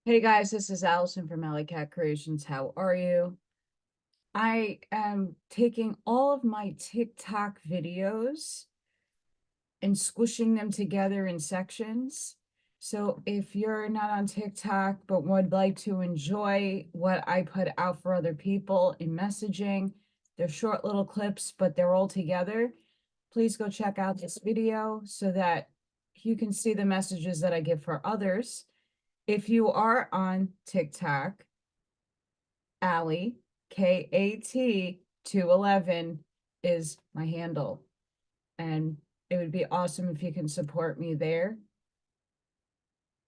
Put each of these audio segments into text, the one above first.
Hey guys, this is Allison from Allykat Creations. How are you? I am taking all of my TikTok videos and squishing them together in sections. So if you're not on TikTok but would like to enjoy what I put out for other people in messaging, they're short little clips, but they're all together. Please go check out this video so that you can see the messages that I give for others. If you are on TikTok, Ally, KAT211 is my handle. And it would be awesome if you can support me there.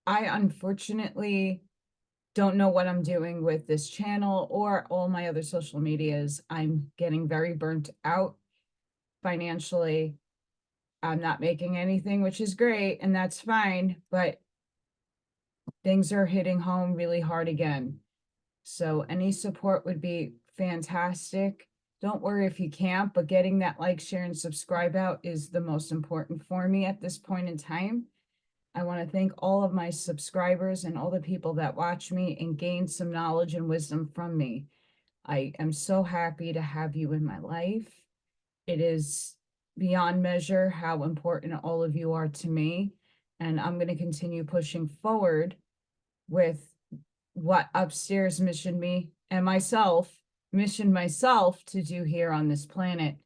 I unfortunately don't know what I'm doing with this channel or all my other social medias. I'm getting very burnt out financially. I'm not making anything, which is great, and that's fine, but things are hitting home really hard again. So any support would be fantastic. Don't worry if you can't, but getting that like, share, and subscribe out is the most important for me at this point in time. I want to thank all of my subscribers and all the people that watch me and gain some knowledge and wisdom from me. I am so happy to have you in my life. It is beyond measure how important all of you are to me. And I'm going to continue pushing forward with what upstairs missioned me and missioned myself to do here on this planet,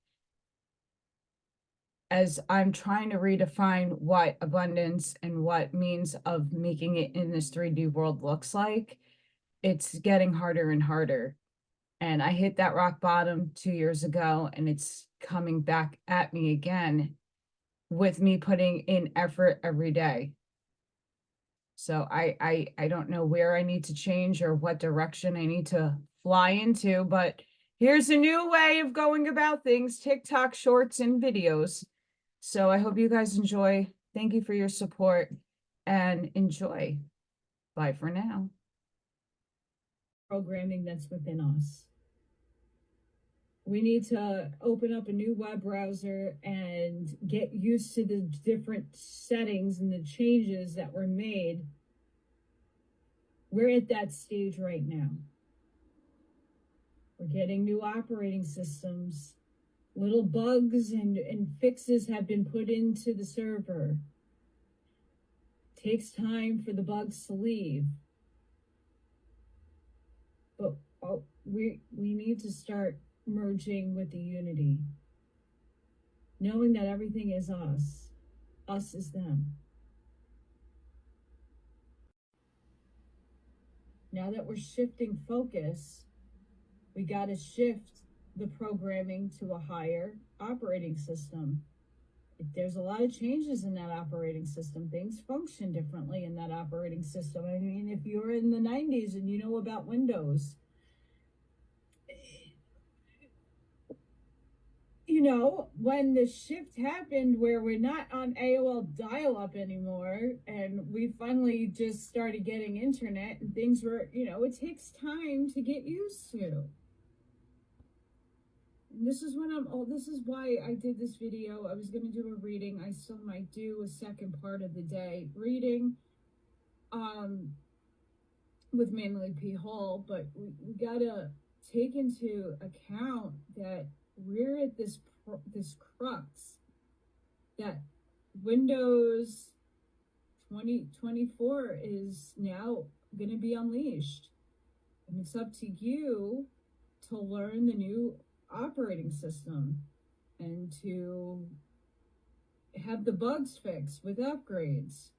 as I'm trying to redefine what abundance and what means of making it in this 3D world looks like. It's getting harder and harder. And I hit that rock bottom 2 years ago, and it's coming back at me again with me putting in effort every day. So I don't know where I need to change or what direction I need to fly into, but here's a new way of going about things: TikTok shorts and videos. So I hope you guys enjoy. Thank you for your support and enjoy. Bye for now. Programming that's within us. We need to open up a new web browser and get used to the different settings and the changes that were made. We're at that stage right now. We're getting new operating systems. Little bugs and fixes have been put into the server. Takes time for the bugs to leave. But we need to start merging with the unity. Knowing that everything is us. Us is them. Now that we're shifting focus, we got to shift the programming to a higher operating system. There's a lot of changes in that operating system. Things function differently in that operating system. I mean, if you're in the 90s and you know about Windows, you know, when the shift happened where we're not on AOL dial-up anymore and we finally just started getting internet and things were, you know, it takes time to get used to. And this is why I did this video. I was going to do a reading. I still might do a second part of the day reading with Manly P. Hall, but we got to take into account that we're at this crux that Windows 2024 is now going to be unleashed, and it's up to you to learn the new operating system and to have the bugs fixed with upgrades.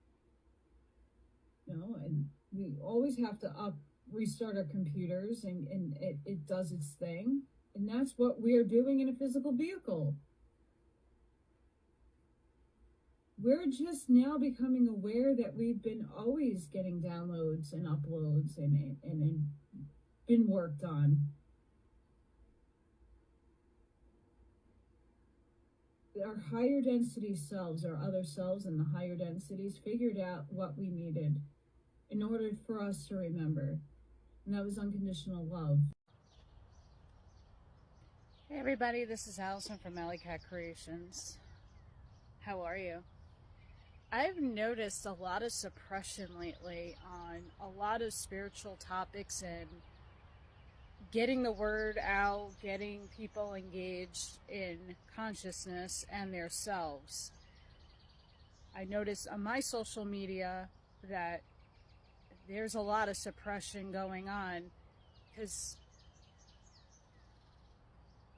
You know, and we always have to restart our computers, and it does its thing. And that's what we are doing in a physical vehicle. We're just now becoming aware that we've been always getting downloads and uploads and been worked on. Our higher density selves, our other selves in the higher densities, figured out what we needed in order for us to remember. And that was unconditional love. Hey everybody, this is Allison from Allykat Creations. How are you? I've noticed a lot of suppression lately on a lot of spiritual topics and getting the word out, getting people engaged in consciousness and their selves. I notice on my social media that there's a lot of suppression going on because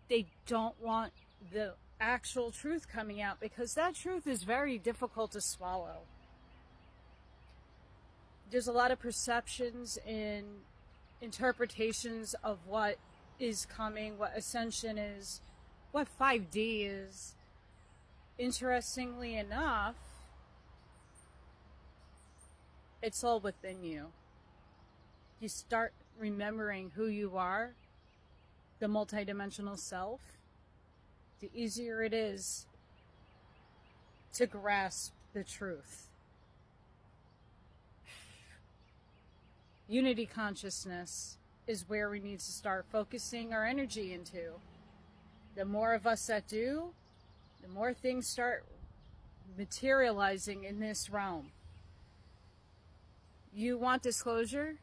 they don't want the actual truth coming out, because that truth is very difficult to swallow. There's a lot of perceptions and interpretations of what is coming, what ascension is, what 5D is. Interestingly enough, it's all within you. You start remembering who you are, the multidimensional self, the easier it is to grasp the truth. Unity consciousness is where we need to start focusing our energy into. The more of us that do, the more things start materializing in this realm. You want disclosure?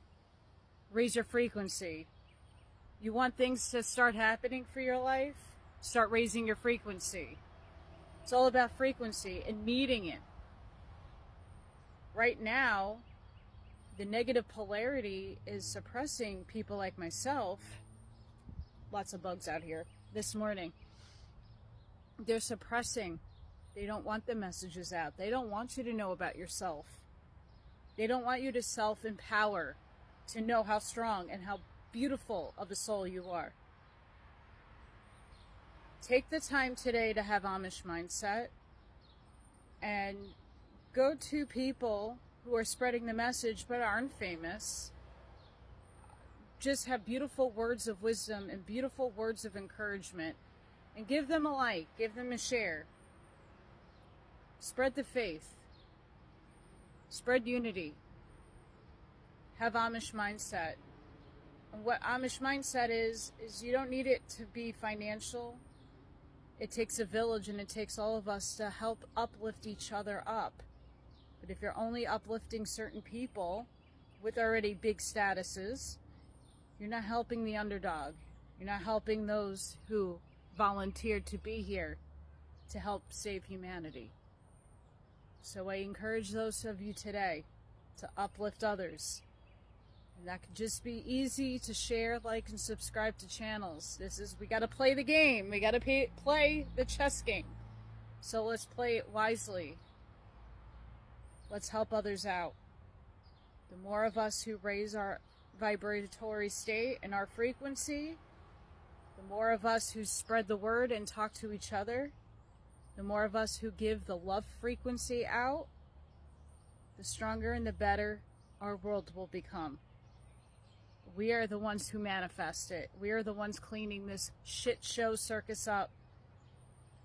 Raise your frequency. You want things to start happening for your life? Start raising your frequency. It's all about frequency and meeting it. Right now, the negative polarity is suppressing people like myself. Lots of bugs out here this morning. They're suppressing. They don't want the messages out. They don't want you to know about yourself. They don't want you to self-empower, to know how strong and how beautiful of a soul you are. Take the time today to have Amish mindset and go to people who are spreading the message but aren't famous. Just have beautiful words of wisdom and beautiful words of encouragement, and give them a like, give them a share. Spread the faith. Spread unity. Have Amish mindset. And what Amish mindset is you don't need it to be financial. It takes a village, and it takes all of us to help uplift each other up. But if you're only uplifting certain people with already big statuses, you're not helping the underdog. You're not helping those who volunteered to be here to help save humanity. So I encourage those of you today to uplift others. And that could just be easy to share, like, and subscribe to channels. We got to play the game. We got to play the chess game. So let's play it wisely. Let's help others out. The more of us who raise our vibratory state and our frequency, the more of us who spread the word and talk to each other, the more of us who give the love frequency out, the stronger and the better our world will become. We are the ones who manifest it. We are the ones cleaning this shit show circus up.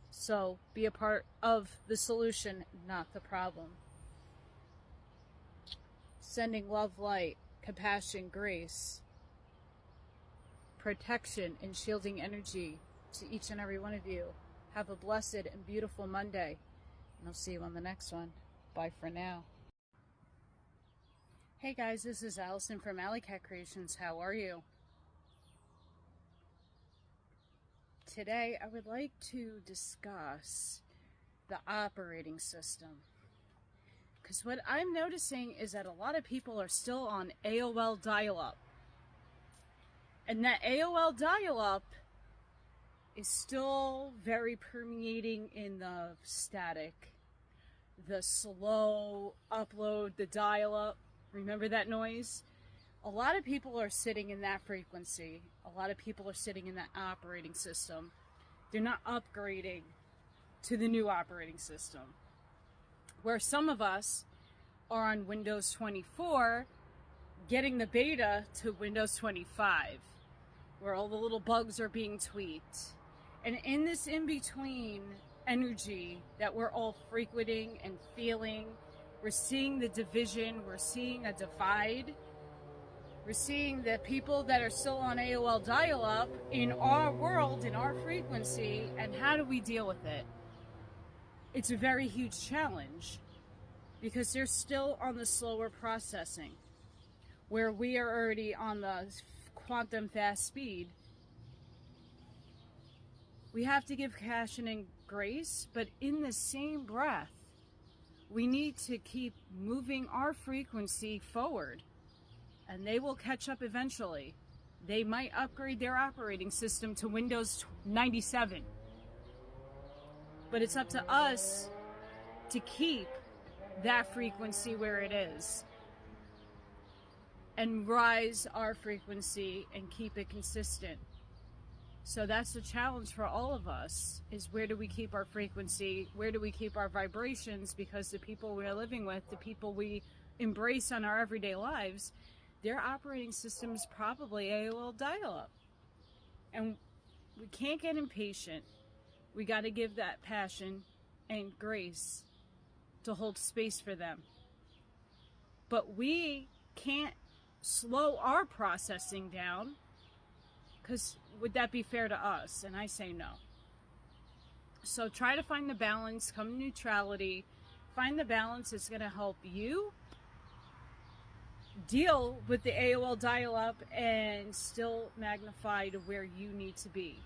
So be a part of the solution, not the problem. Sending love, light, compassion, grace, protection, and shielding energy to each and every one of you. Have a blessed and beautiful Monday. And I'll see you on the next one. Bye for now. Hey guys, this is Allison from Allykat Creations. How are you? Today I would like to discuss the operating system. Because what I'm noticing is that a lot of people are still on AOL dial-up. And that AOL dial-up is still very permeating in the static, the slow upload, the dial-up. Remember that noise? A lot of people are sitting in that frequency. A lot of people are sitting in that operating system. They're not upgrading to the new operating system. Where some of us are on Windows 24, getting the beta to Windows 25, where all the little bugs are being tweaked. And in this in-between energy that we're all frequenting and feeling, we're seeing the division, we're seeing a divide, we're seeing the people that are still on AOL dial-up in our world, in our frequency, and how do we deal with it? It's a very huge challenge. because they're still on the slower processing, where we are already on the quantum fast speed. We have to give compassion and grace, but in the same breath, we need to keep moving our frequency forward, and they will catch up eventually. They might upgrade their operating system to Windows 97, but it's up to us to keep that frequency where it is and rise our frequency and keep it consistent. So that's the challenge for all of us, is where do we keep our frequency? Where do we keep our vibrations? Because the people we're living with, the people we embrace on our everyday lives, their operating system is probably AOL dial-up. And we can't get impatient. We got to give that passion and grace to hold space for them. But we can't slow our processing down, because would that be fair to us? And I say no. So try to find the balance, come to neutrality, find the balance that's going to help you deal with the AOL dial-up and still magnify to where you need to be.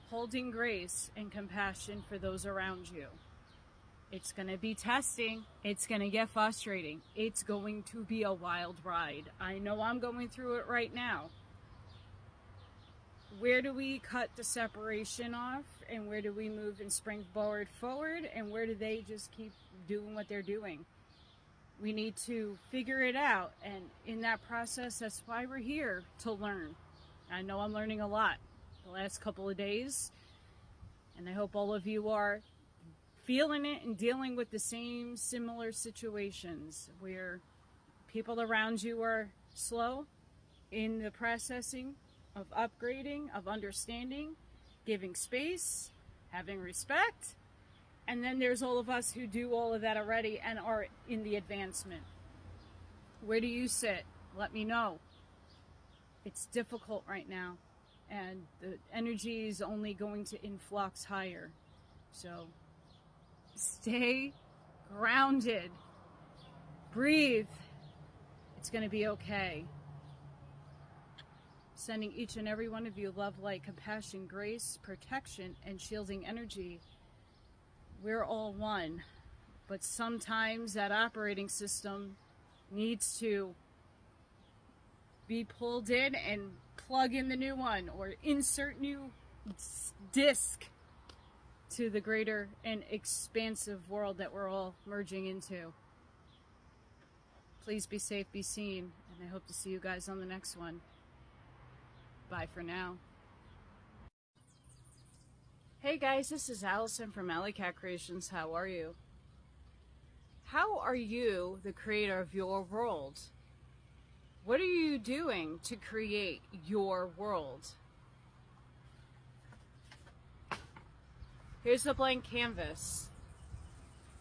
Holding grace and compassion for those around you. It's going to be testing. It's going to get frustrating. It's going to be a wild ride. I know I'm going through it right now. Where do we cut the separation off, and where do we move and springboard forward, and where do they just keep doing what they're doing? We need to figure it out, and in that process, that's why we're here, to learn. I know I'm learning a lot the last couple of days, and I hope all of you are feeling it and dealing with the same similar situations where people around you are slow in the processing of upgrading, of understanding, giving space, having respect. And then there's all of us who do all of that already and are in the advancement. Where do you sit? Let me know. It's difficult right now, and the energy is only going to influx higher. So stay grounded. Breathe. It's going to be okay. Sending each and every one of you love, light, compassion, grace, protection, and shielding energy. We're all one, but sometimes that operating system needs to be pulled in and plug in the new one, or insert new disc to the greater and expansive world that we're all merging into. Please be safe, be seen, and I hope to see you guys on the next one. Bye for now. Hey guys, this is Allison from Allykat Creations. How are you? How are you the creator of your world? What are you doing to create your world? Here's the blank canvas.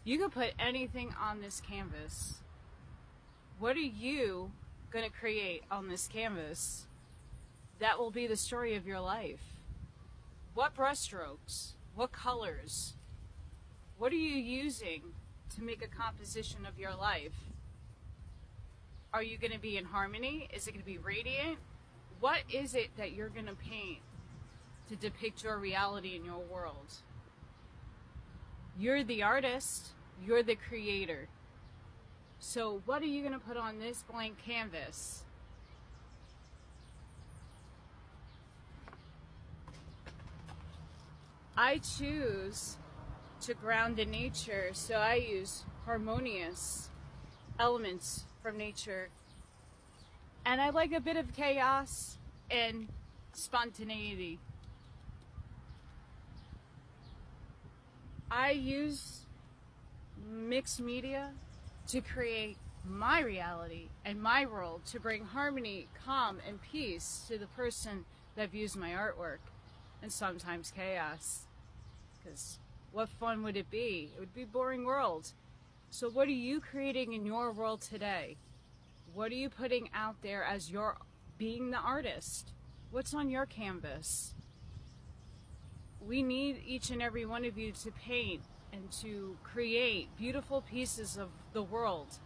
You can put anything on this canvas. What are you going to create on this canvas? That will be the story of your life. What brushstrokes? What colors? What are you using to make a composition of your life? Are you going to be in harmony? Is it going to be radiant? What is it that you're going to paint to depict your reality in your world? You're the artist. You're the creator. So what are you going to put on this blank canvas? I choose to ground in nature, so I use harmonious elements from nature. And I like a bit of chaos and spontaneity. I use mixed media to create my reality and my world, to bring harmony, calm, and peace to the person that views my artwork. And sometimes chaos, because what fun would it be? It would be a boring world. So what are you creating in your world today? What are you putting out there as your being the artist? What's on your canvas? We need each and every one of you to paint and to create beautiful pieces of the world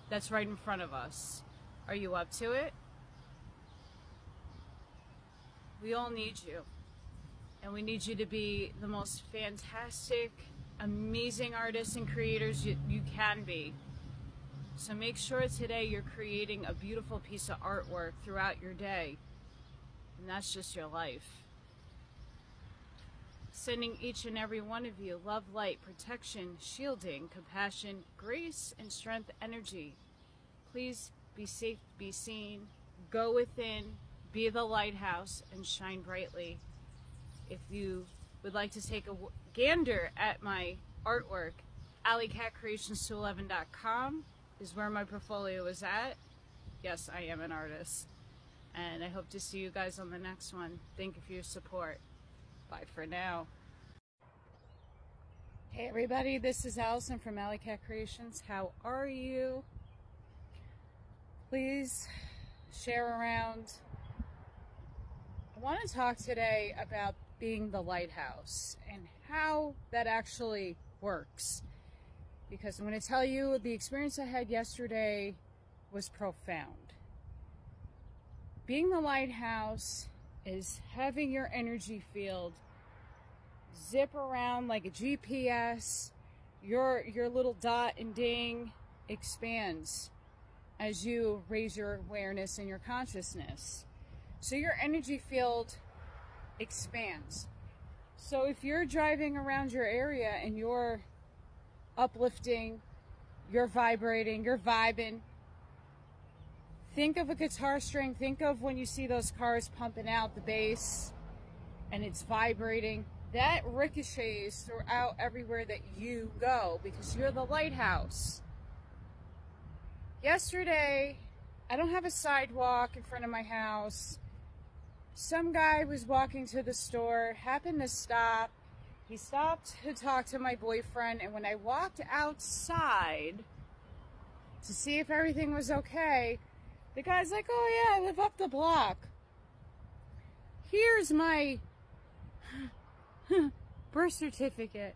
that's right in front of us. Are you up to it? We all need you. And we need you to be the most fantastic, amazing artists and creators you can be. So make sure today you're creating a beautiful piece of artwork throughout your day. And that's just your life. Sending each and every one of you love, light, protection, shielding, compassion, grace, and strength energy. Please be safe, be seen, go within, be the lighthouse, and shine brightly. If you would like to take a gander at my artwork, Allykat211.com is where my portfolio is at. Yes, I am an artist. And I hope to see you guys on the next one. Thank you for your support. Bye for now. Hey everybody, this is Allison from Allykat Creations. How are you? Please share around. I want to talk today about being the lighthouse and how that actually works. Because I'm going to tell you the experience I had yesterday was profound. Being the lighthouse is having your energy field zip around like a GPS. Your little dot and ding expands as you raise your awareness and your consciousness. So your energy field expands. So if you're driving around your area and you're uplifting, you're vibrating, you're vibing, think of a guitar string. Think of when you see those cars pumping out the bass and it's vibrating. That ricochets throughout everywhere that you go because you're the lighthouse. Yesterday, I don't have a sidewalk in front of my house. Some guy was walking to the store, happened to stop. He stopped to talk to my boyfriend, and when I walked outside to see if everything was okay, the guy's like, "Oh yeah, I live up the block. Here's my birth certificate.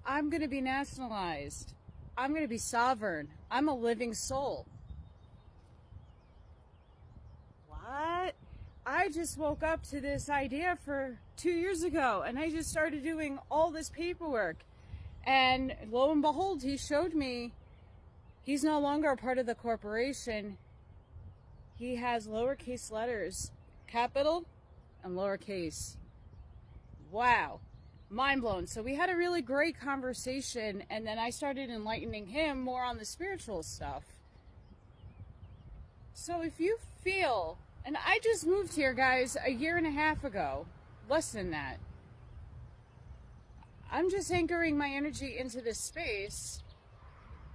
I'm going to be nationalized. I'm going to be sovereign. I'm a living soul." What? I just woke up to this idea for 2 years ago, and I just started doing all this paperwork. And lo and behold, he showed me he's no longer a part of the corporation. He has lowercase letters, capital and lowercase. Wow. Mind blown. So we had a really great conversation, and then I started enlightening him more on the spiritual stuff. So if you feel, and I just moved here, guys, a year and a half ago, less than that. I'm just anchoring my energy into this space,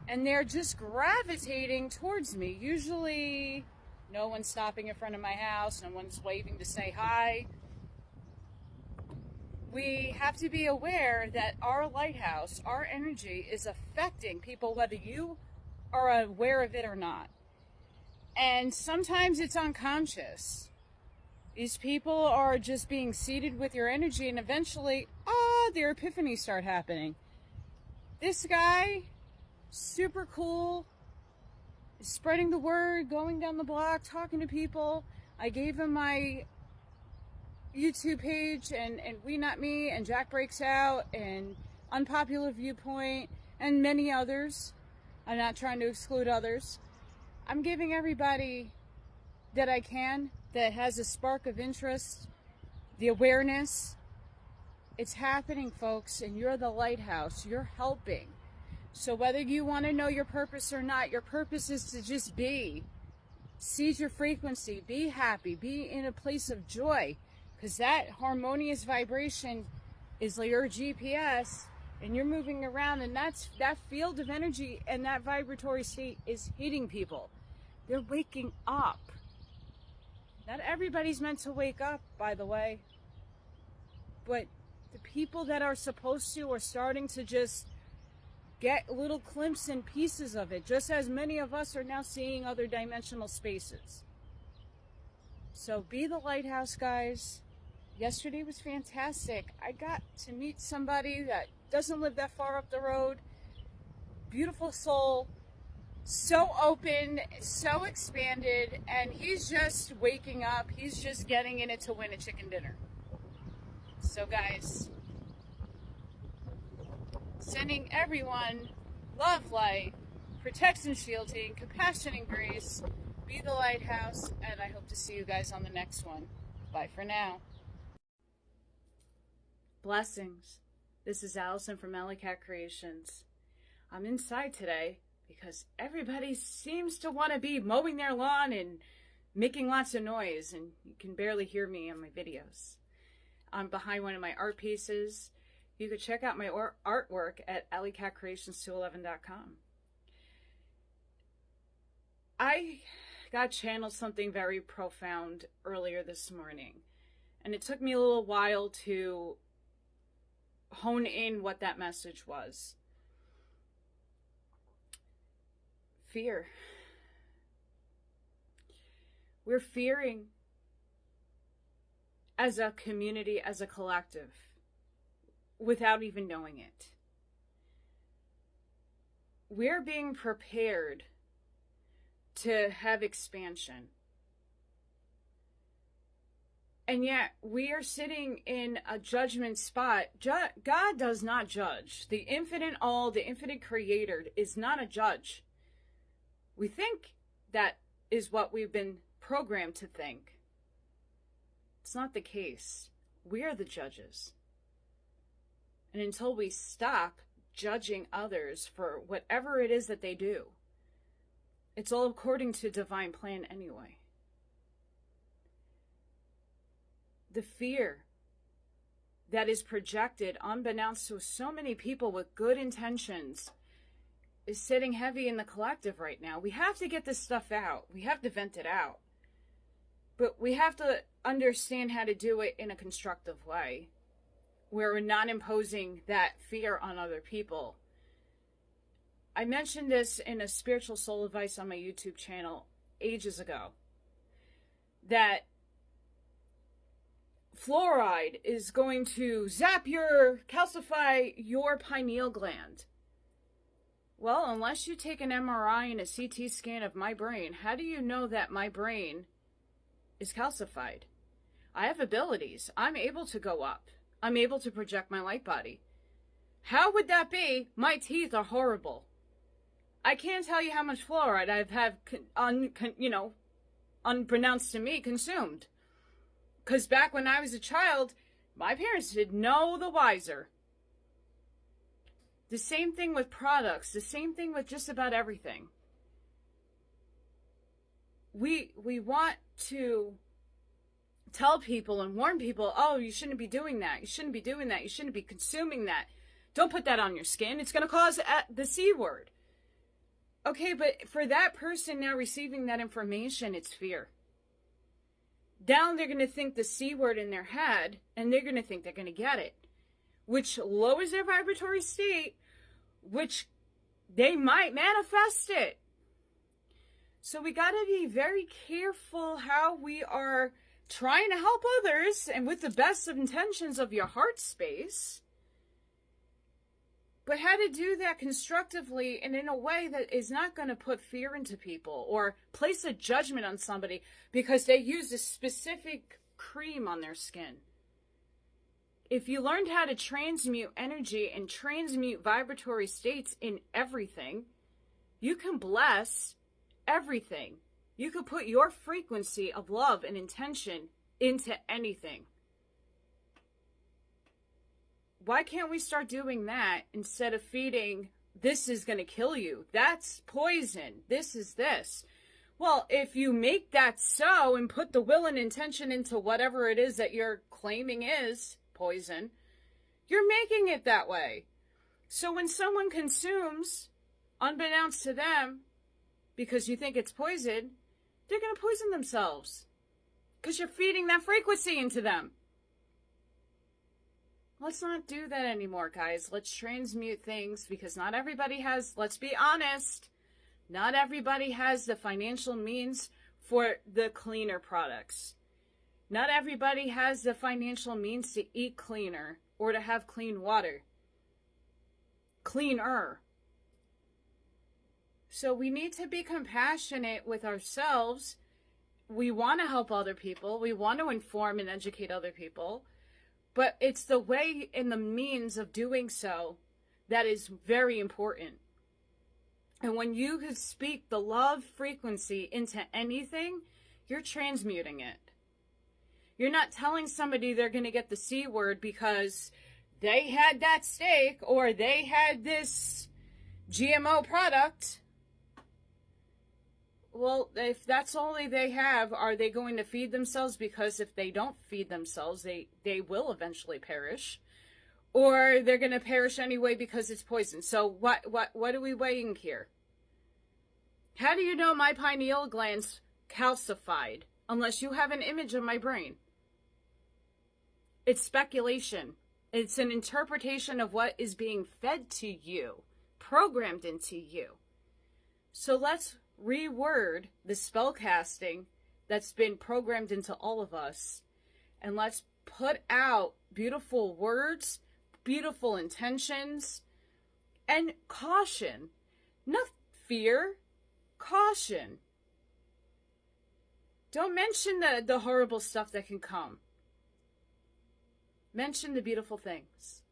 and they're just gravitating towards me. Usually, no one's stopping in front of my house, no one's waving to say hi. We have to be aware that our lighthouse, our energy is affecting people, whether you are aware of it or not. And sometimes it's unconscious. These people are just being seeded with your energy, and eventually, their epiphanies start happening. This guy, super cool, is spreading the word, going down the block, talking to people. I gave him my YouTube page and WeNotMe and JackBreaksOut and UnpopularViewPoint and many others. I'm not trying to exclude others. I'm giving everybody that I can that has a spark of interest, the awareness. It's happening, folks, and you're the lighthouse. You're helping. So whether you want to know your purpose or not, your purpose is to just be. Seize your frequency. Be happy. Be in a place of joy. Because that harmonious vibration is like your GPS, and you're moving around, and that field of energy and that vibratory state is hitting people. They're waking up. Not everybody's meant to wake up, by the way. But the people that are supposed to are starting to just get little glimpses and pieces of it, just as many of us are now seeing other dimensional spaces. So be the lighthouse, guys. yesterday was fantastic. I got to meet somebody that doesn't live that far up the road. Beautiful soul, so open, so expanded, and he's just waking up. He's just getting in it to win a chicken dinner. So guys, sending everyone love, light, protection, shielding, compassion, and grace. Be the lighthouse, and I hope to see you guys on the next one. Bye for now. Blessings. This is Allison from Allykat Creations. I'm inside today because everybody seems to want to be mowing their lawn and making lots of noise, and you can barely hear me on my videos. I'm behind one of my art pieces. You could check out my artwork at AllyKatCreations211.com. I got channeled something very profound earlier this morning, and it took me a little while to hone in what that message was. Fear. We're fearing as a community, as a collective, without even knowing it. We're being prepared to have expansion. And yet we are sitting in a judgment spot. God does not judge. The infinite all, the infinite creator is not a judge. We think that is what we've been programmed to think. It's not the case. We are the judges. And until we stop judging others for whatever it is that they do, it's all according to divine plan anyway. The fear that is projected unbeknownst to so many people with good intentions is sitting heavy in the collective right now. We have to get this stuff out. We have to vent it out. But we have to understand how to do it in a constructive way, where we're not imposing that fear on other people. I mentioned this in a spiritual soul advice on my YouTube channel ages ago, that fluoride is going to calcify your pineal gland. Well, unless you take an MRI and a CT scan of my brain, how do you know that my brain is calcified? I have abilities. I'm able to go up. I'm able to project my light body. How would that be? My teeth are horrible. I can't tell you how much fluoride I've had, unbeknownst to me, consumed. Because back when I was a child, my parents did no the wiser. The same thing with products, the same thing with just about everything. We want to tell people and warn people, oh, you shouldn't be doing that. You shouldn't be doing that. You shouldn't be consuming that. Don't put that on your skin. It's going to cause the C word. Okay, but for that person now receiving that information, it's fear. Now they're going to think the C word in their head, and they're going to think they're going to get it, which lowers their vibratory state, which they might manifest it. So we got to be very careful how we are trying to help others, and with the best of intentions of your heart space, but how to do that constructively and in a way that is not going to put fear into people or place a judgment on somebody because they use a specific cream on their skin. If you learned how to transmute energy and transmute vibratory states in everything, you can bless everything. You could put your frequency of love and intention into anything. Why can't we start doing that instead of feeding, this is going to kill you, that's poison, this is this? Well, if you make that so and put the will and intention into whatever it is that you're claiming is poison, you're making it that way. So when someone consumes, unbeknownst to them, because you think it's poison, they're going to poison themselves because you're feeding that frequency into them. Let's not do that anymore, guys. Let's transmute things, because not everybody has, let's be honest, not everybody has the financial means for the cleaner products. Not everybody has the financial means to eat cleaner or to have clean water. Cleaner. So we need to be compassionate with ourselves. We want to help other people. We want to inform and educate other people. But it's the way and the means of doing so that is very important. And when you could speak the love frequency into anything, you're transmuting it. You're not telling somebody they're going to get the C word because they had that steak or they had this GMO product. Well, if that's all they have, are they going to feed themselves? Because if they don't feed themselves, they will eventually perish. Or they're going to perish anyway because it's poison. So what are we weighing here? How do you know my pineal gland's calcified unless you have an image of my brain? It's speculation. It's an interpretation of what is being fed to you, programmed into you. So let's reword the spell casting that's been programmed into all of us, and let's put out beautiful words, beautiful intentions, and caution. Not fear, caution. Don't mention the horrible stuff that can come. Mention the beautiful things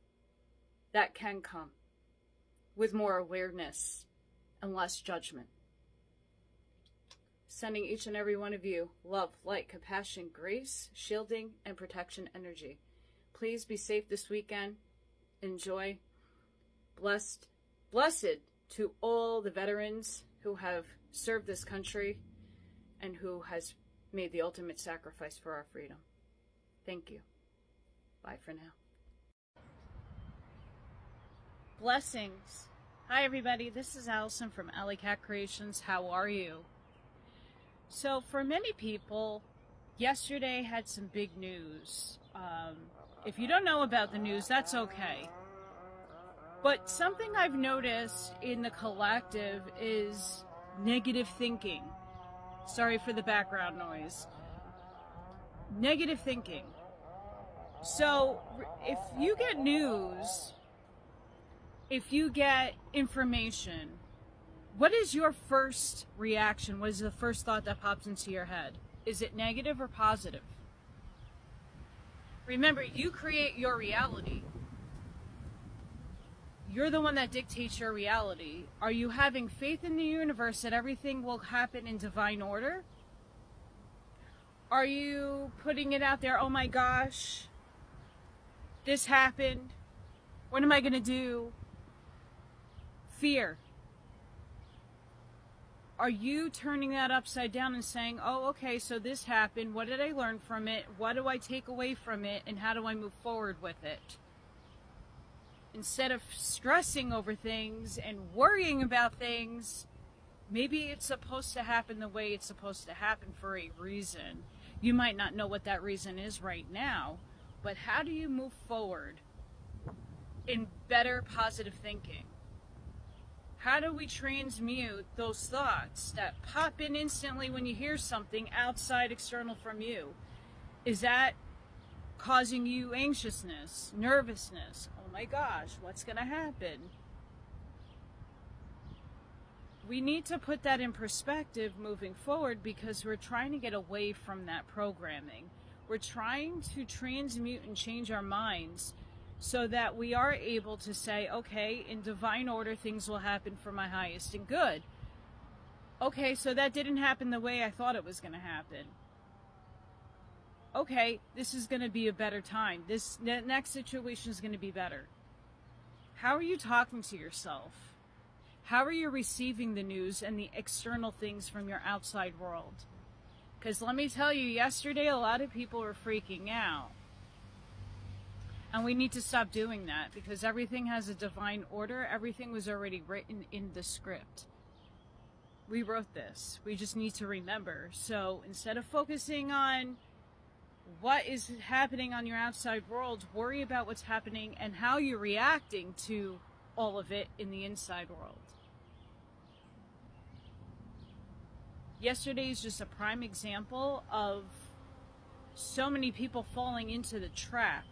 that can come with more awareness and less judgment. Sending each and every one of you love, light, compassion, grace, shielding, and protection energy. Please be safe this weekend. Enjoy. Blessed to all the veterans who have served this country and who has made the ultimate sacrifice for our freedom. Thank you. Bye for now. Blessings. Hi everybody, this is Allison from Allykat Creations. How are you? So for many people, yesterday had some big news. If you don't know about the news, that's okay. But something I've noticed in the collective is negative thinking. Sorry for the background noise. Negative thinking. So if you get news, if you get information, what is your first reaction? What is the first thought that pops into your head? Is it negative or positive? Remember, you create your reality. You're the one that dictates your reality. Are you having faith in the universe that everything will happen in divine order? Are you putting it out there, oh my gosh, this happened, what am I going to do? Fear. Are you turning that upside down and saying, oh, okay, so this happened. What did I learn from it? What do I take away from it? And how do I move forward with it? Instead of stressing over things and worrying about things, maybe it's supposed to happen the way it's supposed to happen for a reason. You might not know what that reason is right now, but how do you move forward in better positive thinking? How do we transmute those thoughts that pop in instantly when you hear something outside, external from you? Is that causing you anxiousness, nervousness? Oh my gosh, what's going to happen? We need to put that in perspective moving forward because we're trying to get away from that programming. We're trying to transmute and change our minds so that we are able to say, okay, in divine order, things will happen for my highest and good. Okay, so that didn't happen the way I thought it was going to happen. Okay, this is going to be a better time. This next situation is going to be better. How are you talking to yourself? How are you receiving the news and the external things from your outside world? Because let me tell you, yesterday a lot of people were freaking out. And we need to stop doing that because everything has a divine order. Everything was already written in the script. We wrote this. We just need to remember. So instead of focusing on what is happening on your outside world, worry about what's happening and how you're reacting to all of it in the inside world. Yesterday is just a prime example of so many people falling into the trap.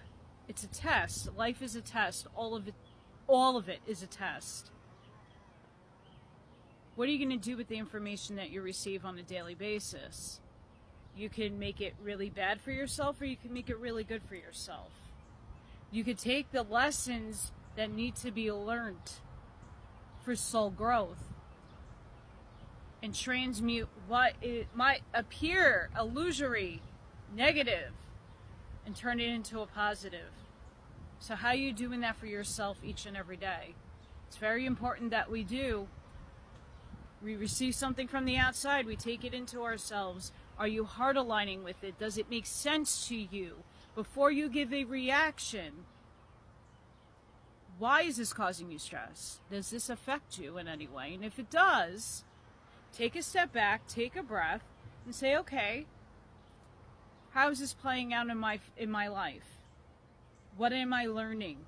It's a test. Life is a test. All of it is a test. What are you going to do with the information that you receive on a daily basis? You can make it really bad for yourself, or you can make it really good for yourself. You could take the lessons that need to be learned for soul growth and transmute what it might appear illusory, negative, and turn it into a positive. So how are you doing that for yourself each and every day? It's very important that we do. We receive something from the outside, we take it into ourselves. Are you heart aligning with it? Does it make sense to you? Before you give a reaction, why is this causing you stress? Does this affect you in any way? And if it does, take a step back, take a breath, and say, okay, how is this playing out in my life? What am I learning?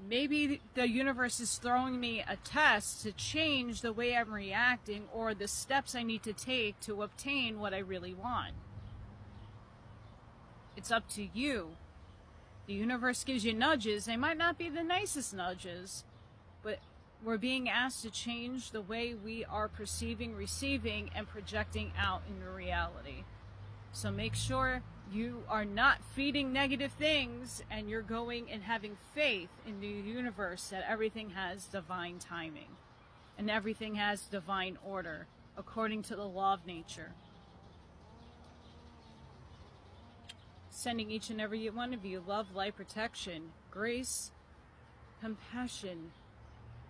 Maybe the universe is throwing me a test to change the way I'm reacting or the steps I need to take to obtain what I really want. It's up to you. The universe gives you nudges. They might not be the nicest nudges, but we're being asked to change the way we are perceiving, receiving, and projecting out into reality. So make sure you are not feeding negative things, and you're going and having faith in the universe that everything has divine timing and everything has divine order according to the law of nature. Sending each and every one of you love, light, protection, grace, compassion,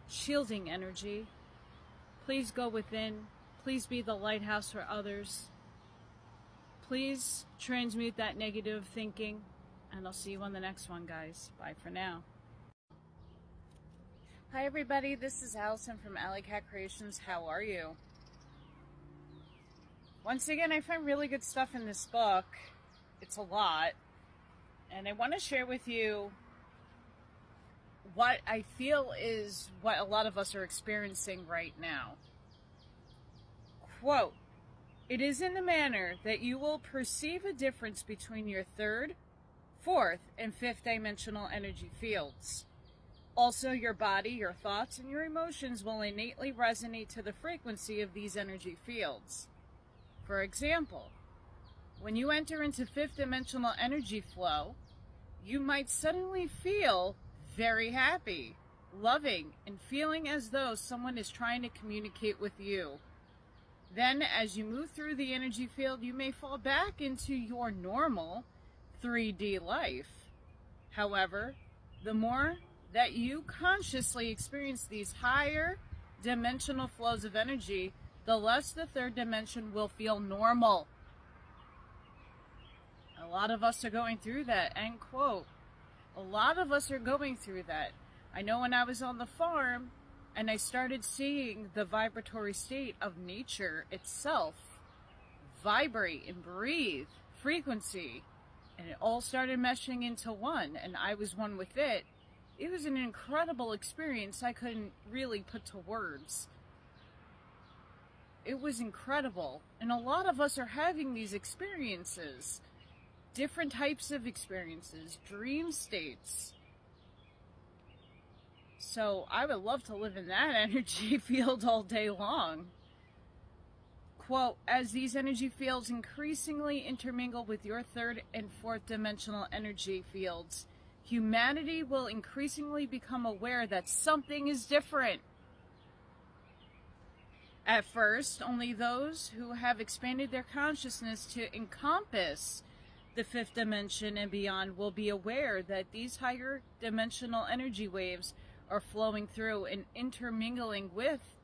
shielding energy. Please go within. Please be the lighthouse for others. Please transmute that negative thinking, and I'll see you on the next one, guys. Bye for now. Hi, everybody. This is Allison from Allykat Creations. How are you? Once again, I find really good stuff in this book. It's a lot. And I want to share with you what I feel is what a lot of us are experiencing right now. Quote, "It is in the manner that you will perceive a difference between your third, fourth, and fifth dimensional energy fields. Also, your body, your thoughts, and your emotions will innately resonate to the frequency of these energy fields. For example, when you enter into fifth dimensional energy flow, you might suddenly feel very happy, loving, and feeling as though someone is trying to communicate with you. Then, as you move through the energy field, you may fall back into your normal 3D life. However, the more that you consciously experience these higher dimensional flows of energy, the less the third dimension will feel normal." A lot of us are going through that, end quote. A lot of us are going through that. I know when I was on the farm, and I started seeing the vibratory state of nature itself vibrate and breathe, frequency, and it all started meshing into one, and I was one with it. It was an incredible experience I couldn't really put to words. It was incredible, and a lot of us are having these experiences, different types of experiences, dream states. So I would love to live in that energy field all day long. Quote, "As these energy fields increasingly intermingle with your third and fourth dimensional energy fields, humanity will increasingly become aware that something is different. At first, only those who have expanded their consciousness to encompass the fifth dimension and beyond will be aware that these higher dimensional energy waves are flowing through and intermingling with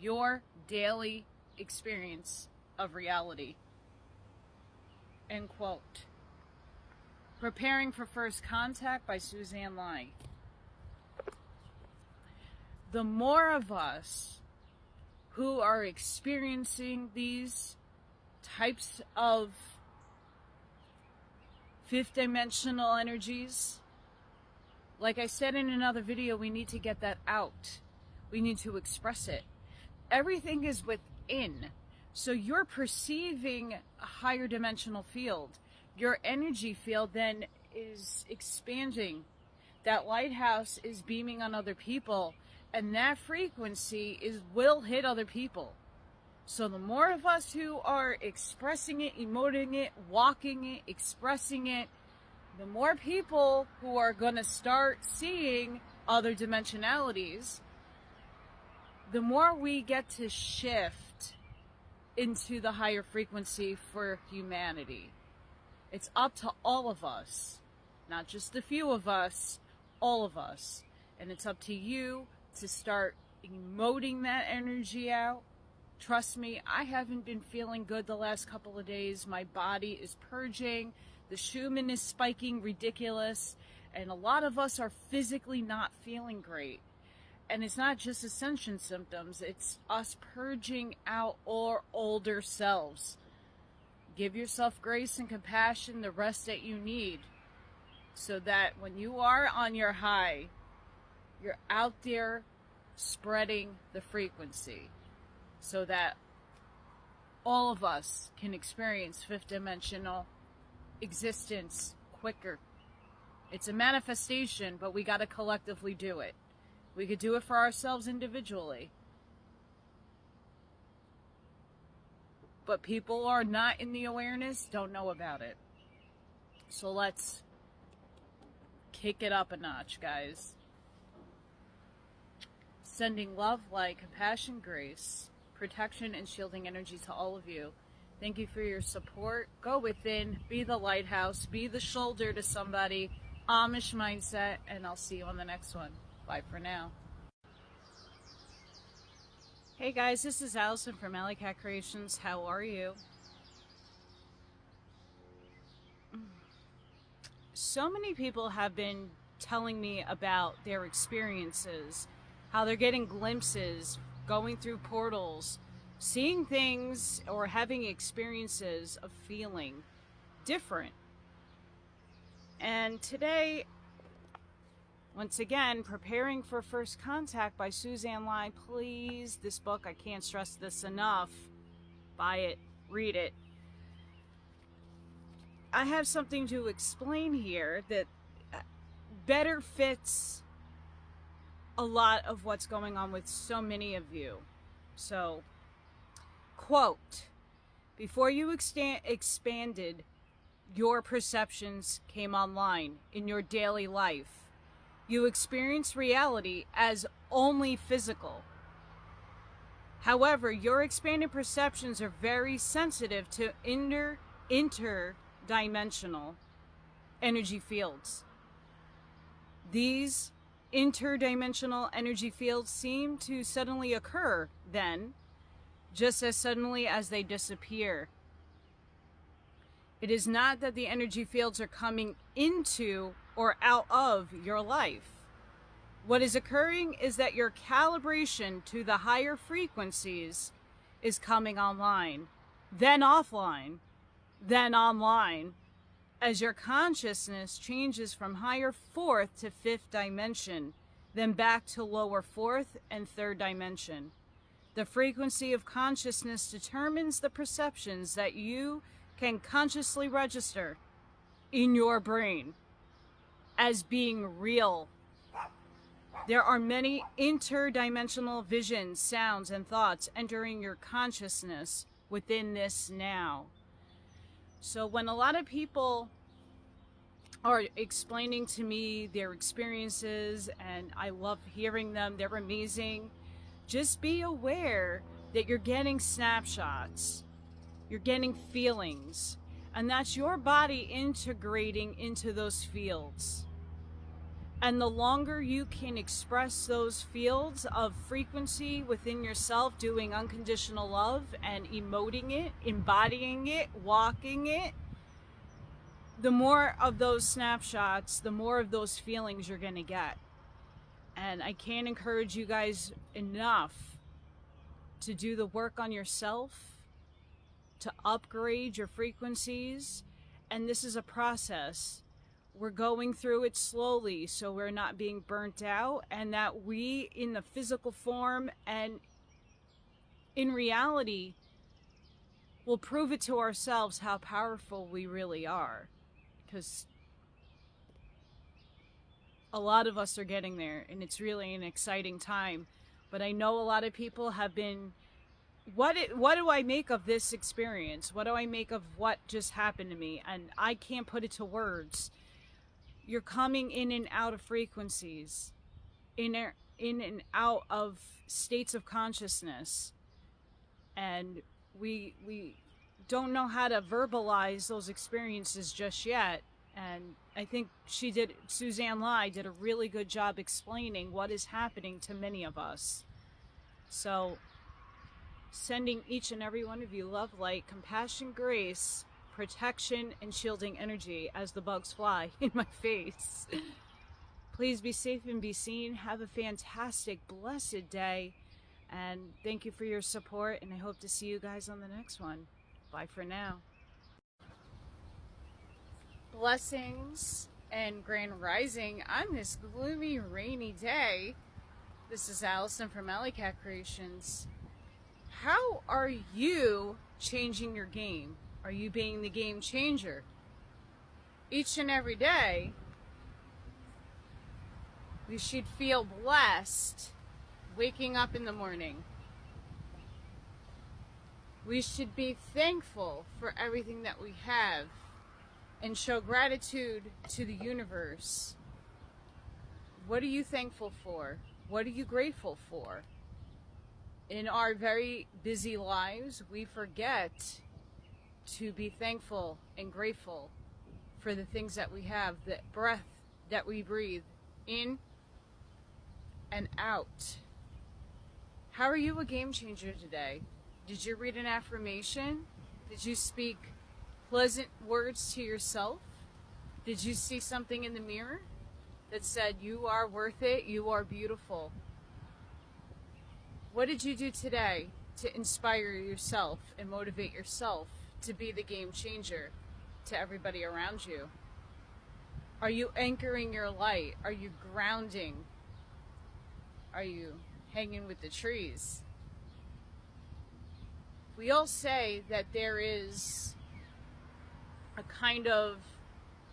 your daily experience of reality." End quote. Preparing for First Contact by Suzanne Lai. The more of us who are experiencing these types of fifth dimensional energies, like I said in another video, we need to get that out. We need to express it. Everything is within. So you're perceiving a higher dimensional field. your energy field then is expanding. That lighthouse is beaming on other people, and that frequency will hit other people. So the more of us who are expressing it, emoting it, walking it, expressing it, the more people who are going to start seeing other dimensionalities, the more we get to shift into the higher frequency for humanity. It's up to all of us, not just a few of us, all of us. And it's up to you to start emoting that energy out. Trust me, I haven't been feeling good the last couple of days. My body is purging. The Schumann is spiking ridiculous. And a lot of us are physically not feeling great. And it's not just ascension symptoms. It's us purging out our older selves. Give yourself grace and compassion, the rest that you need. So that when you are on your high, you're out there spreading the frequency. So that all of us can experience fifth dimensional existence quicker. It's a manifestation, but we got to collectively do it. We could do it for ourselves individually. But people are not in the awareness, don't know about it. So let's kick it up a notch, guys. Sending love, light, compassion, grace, protection, and shielding energy to all of you. Thank you for your support. Go within, be the lighthouse, be the shoulder to somebody. Amish mindset, and I'll see you on the next one. Bye for now. Hey guys, this is Allison from Allykat Creations. How are you? So many people have been telling me about their experiences, how they're getting glimpses, going through portals, seeing things or having experiences of feeling different. And today, once again, Preparing for First Contact by Suzanne Lai. Please, this book, I can't stress this enough. Buy it, read it. I have something to explain here that better fits a lot of what's going on with so many of you. So, quote, before you expanded, your perceptions came online in your daily life. You experience reality as only physical. However, your expanded perceptions are very sensitive to interdimensional energy fields. These interdimensional energy fields seem to suddenly occur then, just as suddenly as they disappear. It is not that the energy fields are coming into or out of your life. What is occurring is that your calibration to the higher frequencies is coming online, then offline, then online, as your consciousness changes from higher fourth to fifth dimension, then back to lower fourth and third dimension. The frequency of consciousness determines the perceptions that you can consciously register in your brain as being real. There are many interdimensional visions, sounds, and thoughts entering your consciousness within this now. So when a lot of people are explaining to me their experiences, and I love hearing them, they're amazing, just be aware that you're getting snapshots, you're getting feelings, and that's your body integrating into those fields. And the longer you can express those fields of frequency within yourself, doing unconditional love and emoting it, embodying it, walking it, the more of those snapshots, the more of those feelings you're going to get. And I can't encourage you guys enough to do the work on yourself, to upgrade your frequencies. And this is a process. We're going through it slowly so we're not being burnt out, and that we, in the physical form and in reality, we'll prove it to ourselves how powerful we really are. Because a lot of us are getting there, and it's really an exciting time. But I know a lot of people have been, what do I make of this experience? What do I make of what just happened to me? And I can't put it to words. You're coming in and out of frequencies, in and out of states of consciousness, and we don't know how to verbalize those experiences just yet. And I think Suzanne Lai did a really good job explaining what is happening to many of us. So, sending each and every one of you love, light, compassion, grace, protection, and shielding energy as the bugs fly in my face. Please be safe and be seen. Have a fantastic, blessed day. And thank you for your support, and I hope to see you guys on the next one. Bye for now. Blessings and grand rising on this gloomy, rainy day. This is Allison from Allykat Creations. How are you changing your game? Are you being the game changer? Each and every day, we should feel blessed waking up in the morning. We should be thankful for everything that we have and show gratitude to the universe. What are you thankful for? What are you grateful for? In our very busy lives, we forget to be thankful and grateful for the things that we have, the breath that we breathe in and out. How are you a game changer today? Did you read an affirmation? Did you speak pleasant words to yourself? Did you see something in the mirror that said, you are worth it, you are beautiful? What did you do today to inspire yourself and motivate yourself to be the game changer to everybody around you? Are you anchoring your light? Are you grounding? Are you hanging with the trees? We all say that there is a kind of,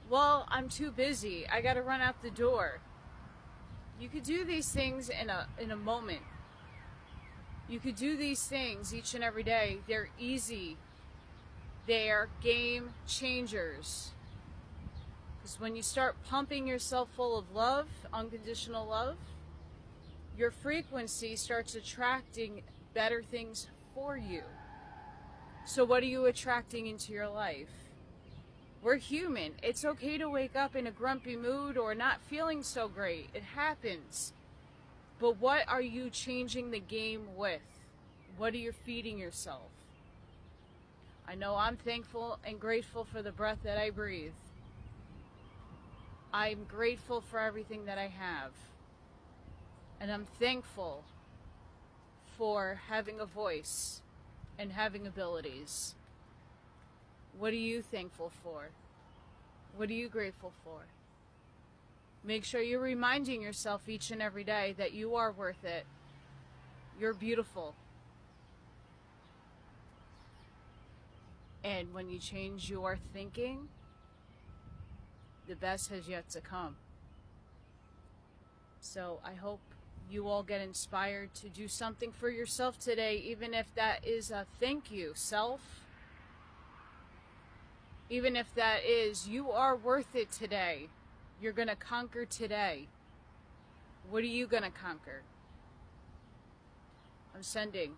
well, I'm too busy, I gotta run out the door. You could do these things in a moment. You could do these things each and every day. They're easy. They're game changers. Because when you start pumping yourself full of love, unconditional love, your frequency starts attracting better things for you. So what are you attracting into your life? We're human. It's okay to wake up in a grumpy mood or not feeling so great. It happens. But what are you changing the game with? What are you feeding yourself? I know I'm thankful and grateful for the breath that I breathe. I'm grateful for everything that I have. And I'm thankful for having a voice and having abilities. What are you thankful for? What are you grateful for? Make sure you're reminding yourself each and every day that you are worth it. You're beautiful. And when you change your thinking, the best has yet to come. So I hope you all get inspired to do something for yourself today, even if that is a thank you, self. Even if that is, you are worth it today. You're going to conquer today. What are you going to conquer? I'm sending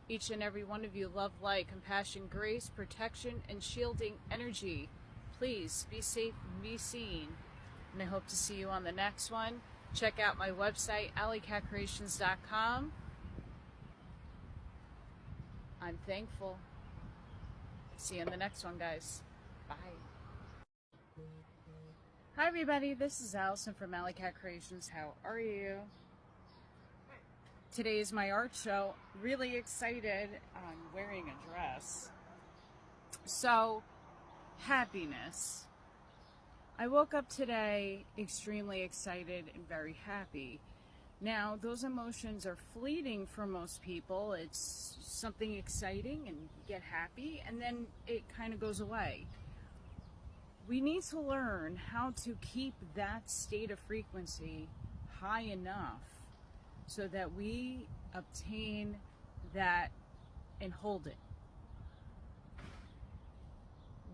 each and every one of you love, light, compassion, grace, protection, and shielding energy. Please be safe and be seen. And I hope to see you on the next one. Check out my website, AllyKatCreations.com. I'm thankful. See you in the next one, guys. Bye. Hi, everybody. This is Allison from Allykat Creations. How are you? Today is my art show. Really excited. I'm wearing a dress. So, happiness. I woke up today extremely excited and very happy Now, those emotions are fleeting for most people. It's something exciting and you get happy, and then it kind of goes away. We need to learn how to keep that state of frequency high enough so that we obtain that and hold it.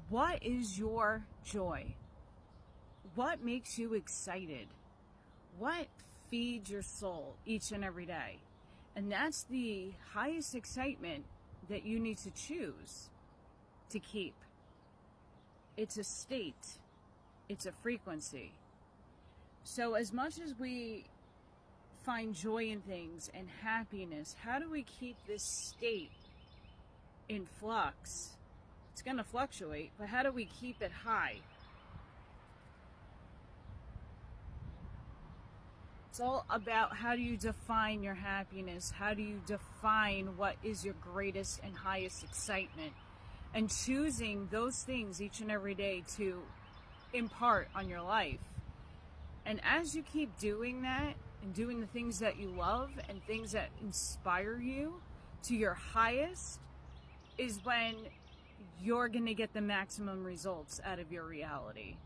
What is your joy? What makes you excited? What feeds your soul each and every day? And that's the highest excitement that you need to choose to keep. It's a state. It's a frequency. So as much as we find joy in things and happiness, how do we keep this state in flux? It's going to fluctuate, but how do we keep it high? It's all about how do you define your happiness? How do you define what is your greatest and highest excitement? And choosing those things each and every day to impart on your life. And as you keep doing that and doing the things that you love and things that inspire you to your highest, is when you're going to get the maximum results out of your reality.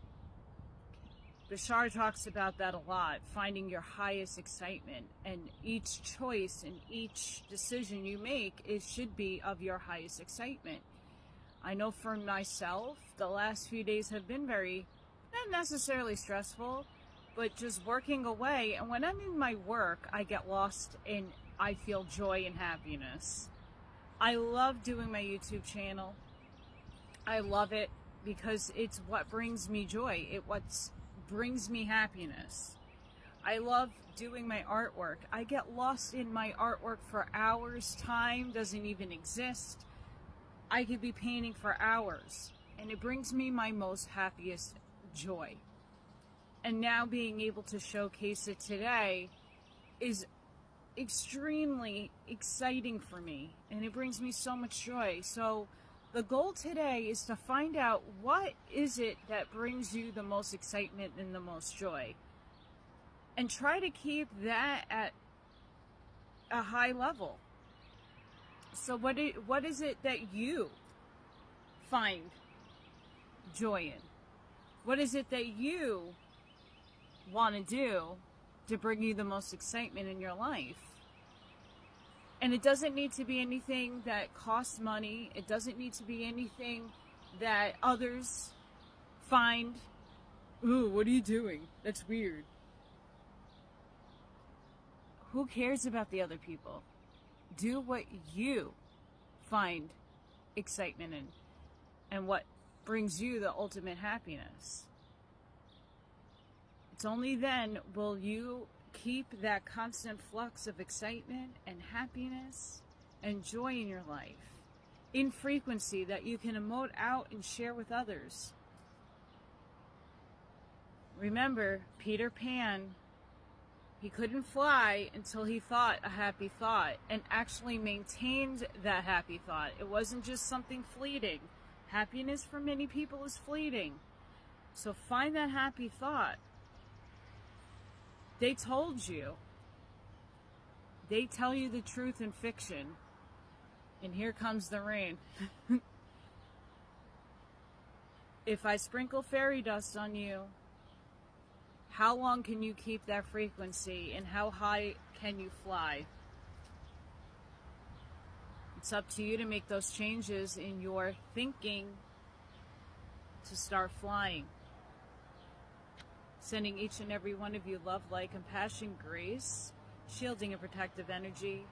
Bashar talks about that a lot, finding your highest excitement, and each choice and each decision you make, it should be of your highest excitement. I know for myself, the last few days have been very, not necessarily stressful, but just working away. And when I'm in my work, I get lost and I feel joy and happiness. I love doing my YouTube channel. I love it because it's what brings me joy. It brings me happiness. I love doing my artwork. I get lost in my artwork for hours. Time doesn't even exist. I could be painting for hours, and it brings me my most happiest joy. And now being able to showcase it today is extremely exciting for me, and it brings me so much joy. So the goal today is to find out what is it that brings you the most excitement and the most joy, and try to keep that at a high level. So what is it that you find joy in? What is it that you want to do to bring you the most excitement in your life? And it doesn't need to be anything that costs money. It doesn't need to be anything that others find, ooh, what are you doing? That's weird. Who cares about the other people? Do what you find excitement in and what brings you the ultimate happiness. It's only then will you keep that constant flux of excitement and happiness and joy in your life in frequency that you can emote out and share with others. Remember, Peter Pan, he couldn't fly until he thought a happy thought and actually maintained that happy thought. It wasn't just something fleeting. Happiness for many people is fleeting. So find that happy thought. They told you. They tell you the truth in fiction. And here comes the rain. If I sprinkle fairy dust on you, how long can you keep that frequency and how high can you fly? It's up to you to make those changes in your thinking to start flying. Sending each and every one of you love, light, compassion, grace, shielding and protective energy.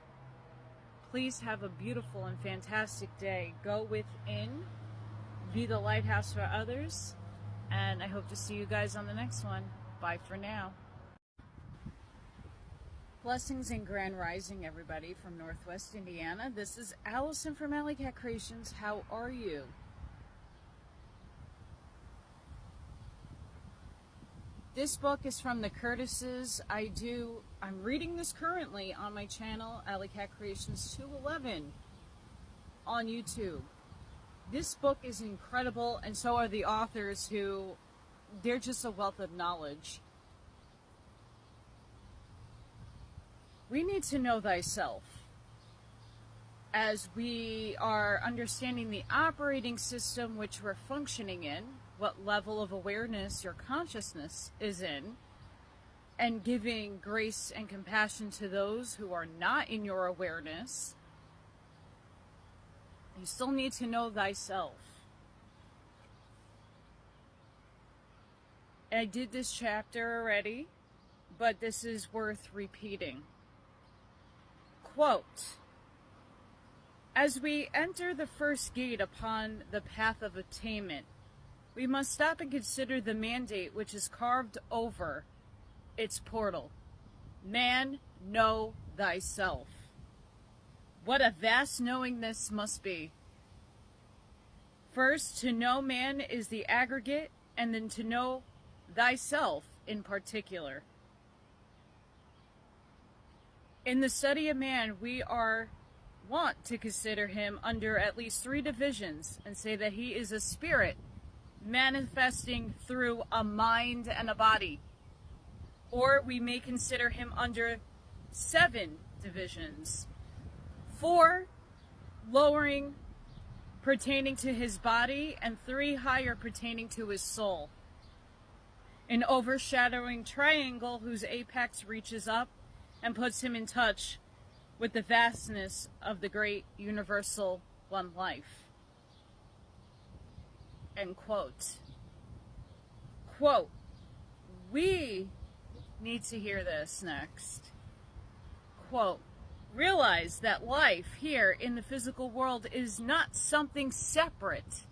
Please have a beautiful and fantastic day. Go within, be the lighthouse for others, and I hope to see you guys on the next one. Bye for now. Blessings and grand rising, everybody from Northwest Indiana. This is Allison from Allykat Creations. How are you? This book is from the Curtises. I'm reading this currently on my channel, Allykat211 on YouTube. This book is incredible, and so are the authors who, they're just a wealth of knowledge. we need to know thyself. As we are understanding the operating system which we're functioning in, what level of awareness your consciousness is in, and giving grace and compassion to those who are not in your awareness, you still need to know thyself. I did this chapter already, but this is worth repeating. Quote, as we enter the first gate upon the path of attainment, we must stop and consider the mandate which is carved over its portal. Man, know thyself. What a vast knowing this must be. First, to know man is the aggregate, and then to know thyself in particular. In the study of man, we are wont to consider him under at least 3 divisions and say that he is a spirit manifesting through a mind and a body. Or we may consider him under 7 divisions. 4 lowering pertaining to his body, and 3 higher pertaining to his soul. An overshadowing triangle whose apex reaches up and puts him in touch with the vastness of the great universal one life. End quote. Quote, we need to hear this next. Quote, realize that life here in the physical world is not something separate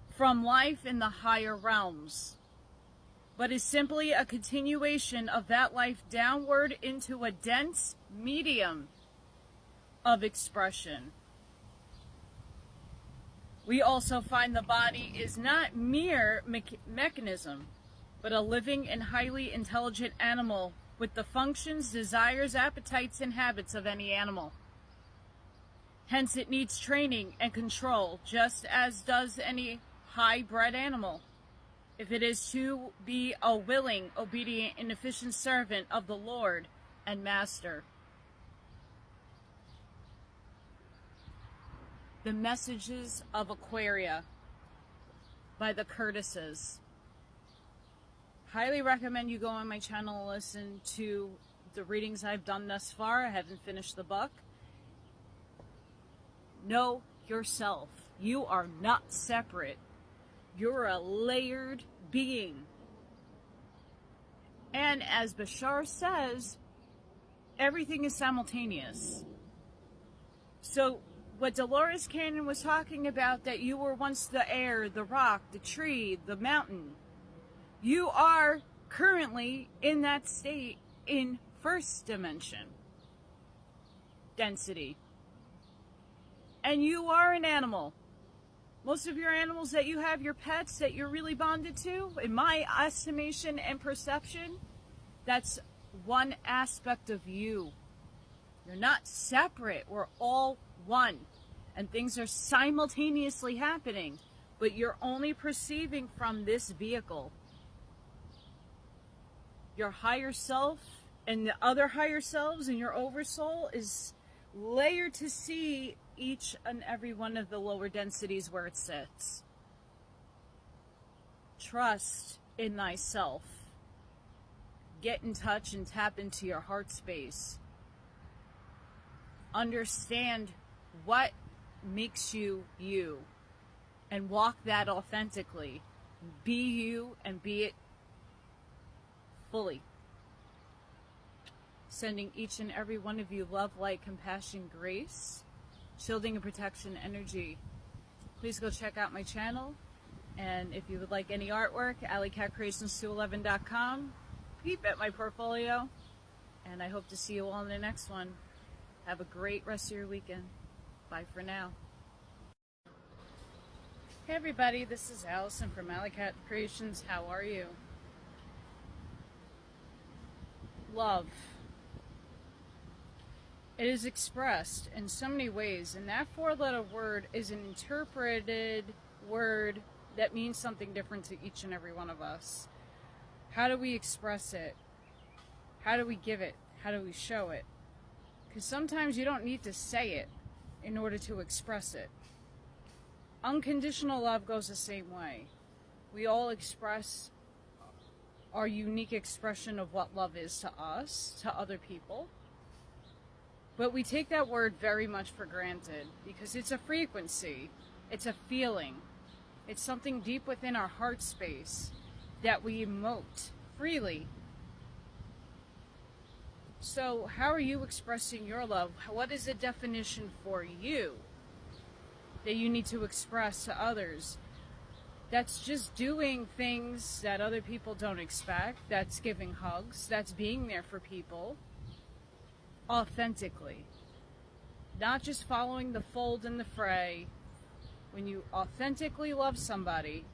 from life in the higher realms, but is simply a continuation of that life downward into a dense medium of expression. We also find the body is not mere mechanism, but a living and highly intelligent animal with the functions, desires, appetites, and habits of any animal. Hence, it needs training and control, just as does any high-bred animal, if it is to be a willing, obedient, and efficient servant of the Lord and Master. The Messages of Aquaria by the Curtises. Highly recommend you go on my channel and listen to the readings I've done thus far. I haven't finished the book. Know yourself. You are not separate. You're a layered being. And as Bashar says, everything is simultaneous. So what Dolores Cannon was talking about, that you were once the air, the rock, the tree, the mountain, you are currently in that state in first dimension density. And you are an animal. Most of your animals that you have, your pets that you're really bonded to, in my estimation and perception, that's one aspect of you. You're not separate. We're all one. And things are simultaneously happening, but you're only perceiving from this vehicle. Your higher self and the other higher selves and your oversoul is layered to see each and every one of the lower densities where it sits. Trust in thyself. Get in touch and tap into your heart space. Understand what makes you you, and walk that authentically. Be you and be it fully. Sending each and every one of you love, light, compassion, grace, shielding and protection energy. Please go check out my channel, and if you would like any artwork, Allykat211.com. Peep at my portfolio, and I hope to see you all in the next one. Have a great rest of your weekend. Bye for now. Hey everybody, this is Allison from Allykat Creations. How are you? Love. It is expressed in so many ways, and that 4-letter word is an interpreted word that means something different to each and every one of us. How do we express it? How do we give it? How do we show it? Because sometimes you don't need to say it in order to express it. Unconditional love goes the same way. We all express our unique expression of what love is to us, to other people. But we take that word very much for granted because it's a frequency, it's a feeling, it's something deep within our heart space that we emote freely. So how are you expressing your love? What is the definition for you that you need to express to others? That's just doing things that other people don't expect. That's giving hugs. That's being there for people authentically. Not just following the fold and the fray. When you authentically love somebody,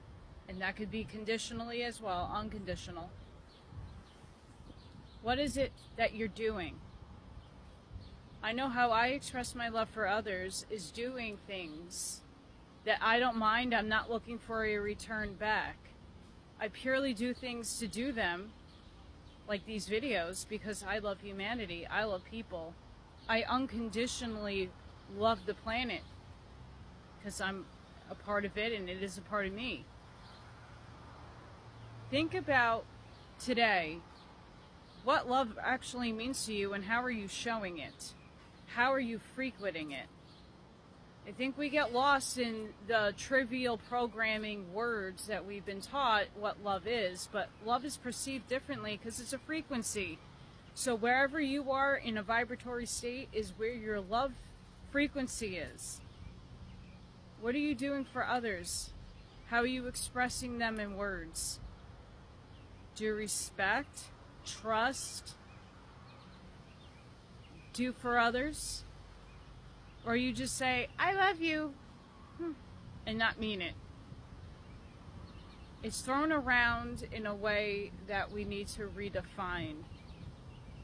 and that could be conditionally as well, unconditional. What is it that you're doing? I know how I express my love for others is doing things that I don't mind. I'm not looking for a return back. I purely do things to do them, like these videos, because I love humanity. I love people. I unconditionally love the planet because I'm a part of it and it is a part of me. Think about today, what love actually means to you and how are you showing it? How are you frequenting it? I think we get lost in the trivial programming words that we've been taught what love is, but love is perceived differently because it's a frequency. So wherever you are in a vibratory state is where your love frequency is. What are you doing for others? How are you expressing them in words? Do you respect, trust, do for others? Or you just say, I love you, and not mean it. It's thrown around in a way that we need to redefine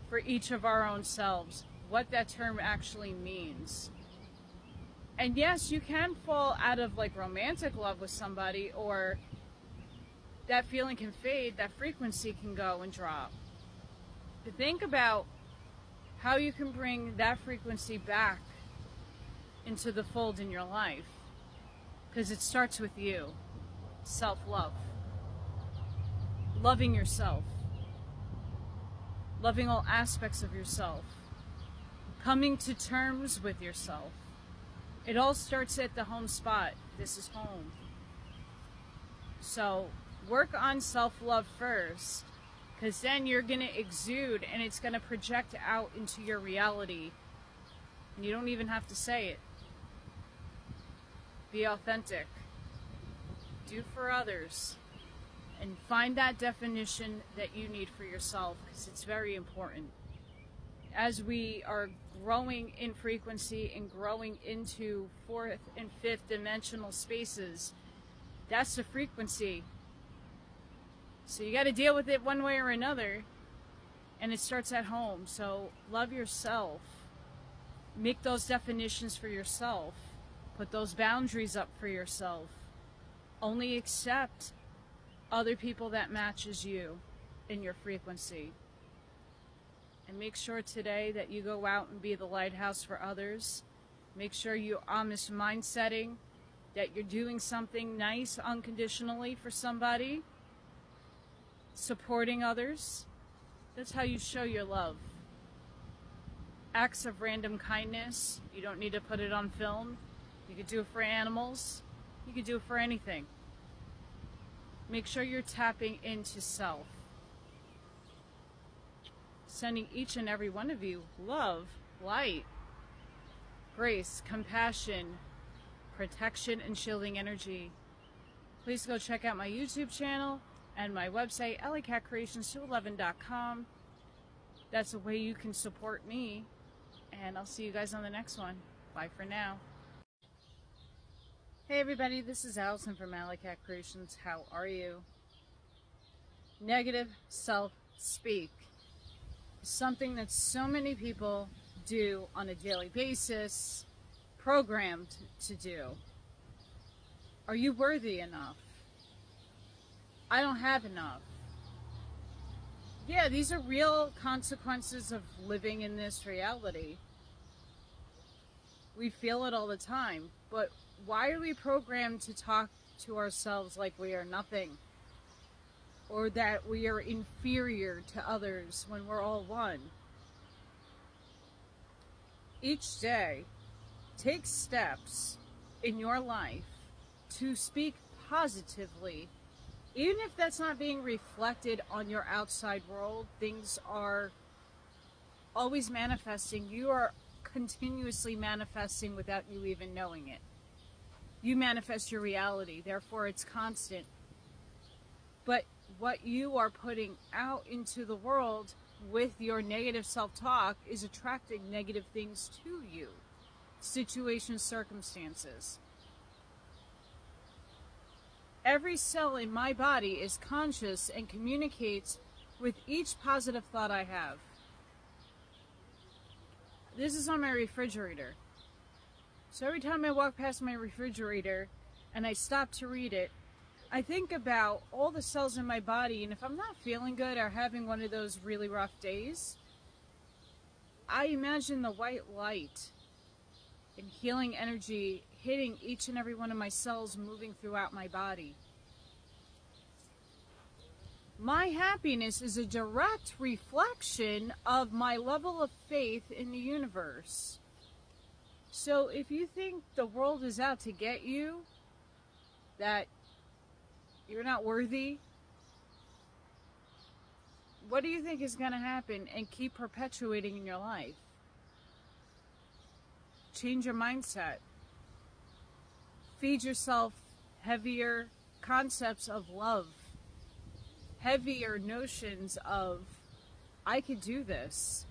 for each of our own selves, what that term actually means. And yes, you can fall out of like romantic love with somebody, or that feeling can fade, that frequency can go and drop. But think about how you can bring that frequency back into the fold in your life, because it starts with you. Self-love, loving yourself, loving all aspects of yourself, coming to terms with yourself. It all starts at the home spot. This is home. So work on self-love first, because then you're going to exude and it's going to project out into your reality, and you don't even have to say it. Be authentic. Do for others. And find that definition that you need for yourself, because it's very important. As we are growing in frequency and growing into fourth and fifth dimensional spaces, that's the frequency. So you got to deal with it one way or another. And it starts at home. So love yourself. Make those definitions for yourself. Put those boundaries up for yourself. Only accept other people that matches you in your frequency. And make sure today that you go out and be the lighthouse for others. Make sure you Amish mindsetting, that you're doing something nice unconditionally for somebody. Supporting others. That's how you show your love. Acts of random kindness. You don't need to put it on film. You could do it for animals. You could do it for anything. Make sure you're tapping into self. Sending each and every one of you love, light, grace, compassion, protection, and shielding energy. Please go check out my YouTube channel and my website, Allykat211.com. That's a way you can support me. And I'll see you guys on the next one. Bye for now. Hey everybody, this is Allison from Allykat Creations. How are you? Negative self-speak is something that so many people do on a daily basis, programmed to do. Are you worthy enough? I don't have enough. Yeah, these are real consequences of living in this reality. We feel it all the time. But why are we programmed to talk to ourselves like we are nothing? Or that we are inferior to others when we're all one? Each day, take steps in your life to speak positively. Even if that's not being reflected on your outside world, things are always manifesting. You are continuously manifesting without you even knowing it. You manifest your reality, therefore it's constant. But what you are putting out into the world with your negative self-talk is attracting negative things to you. Situations, circumstances. Every cell in my body is conscious and communicates with each positive thought I have. This is on my refrigerator. So every time I walk past my refrigerator and I stop to read it, I think about all the cells in my body, and if I'm not feeling good or having one of those really rough days, I imagine the white light and healing energy hitting each and every one of my cells, moving throughout my body. My happiness is a direct reflection of my level of faith in the universe. So if you think the world is out to get you, that you're not worthy, what do you think is going to happen and keep perpetuating in your life? Change your mindset. Feed yourself heavier concepts of love. Heavier notions of, I could do this.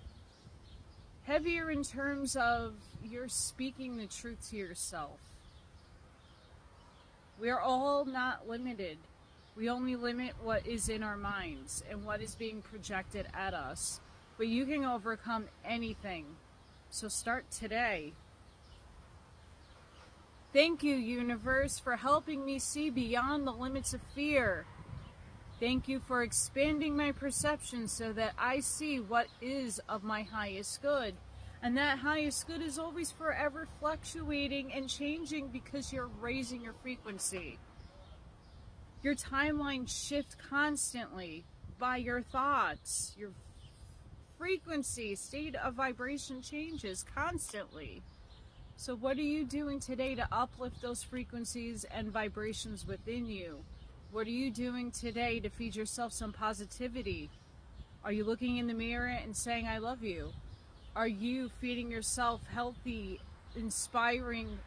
Heavier in terms of you're speaking the truth to yourself. We are all not limited. We only limit what is in our minds and what is being projected at us. But you can overcome anything. So start today. Thank you, universe, for helping me see beyond the limits of fear. Thank you for expanding my perception so that I see what is of my highest good. And that highest good is always forever fluctuating and changing because you're raising your frequency. Your timeline shifts constantly by your thoughts. Your frequency, state of vibration changes constantly. So what are you doing today to uplift those frequencies and vibrations within you? What are you doing today to feed yourself some positivity? Are you looking in the mirror and saying, I love you? Are you feeding yourself healthy, inspiring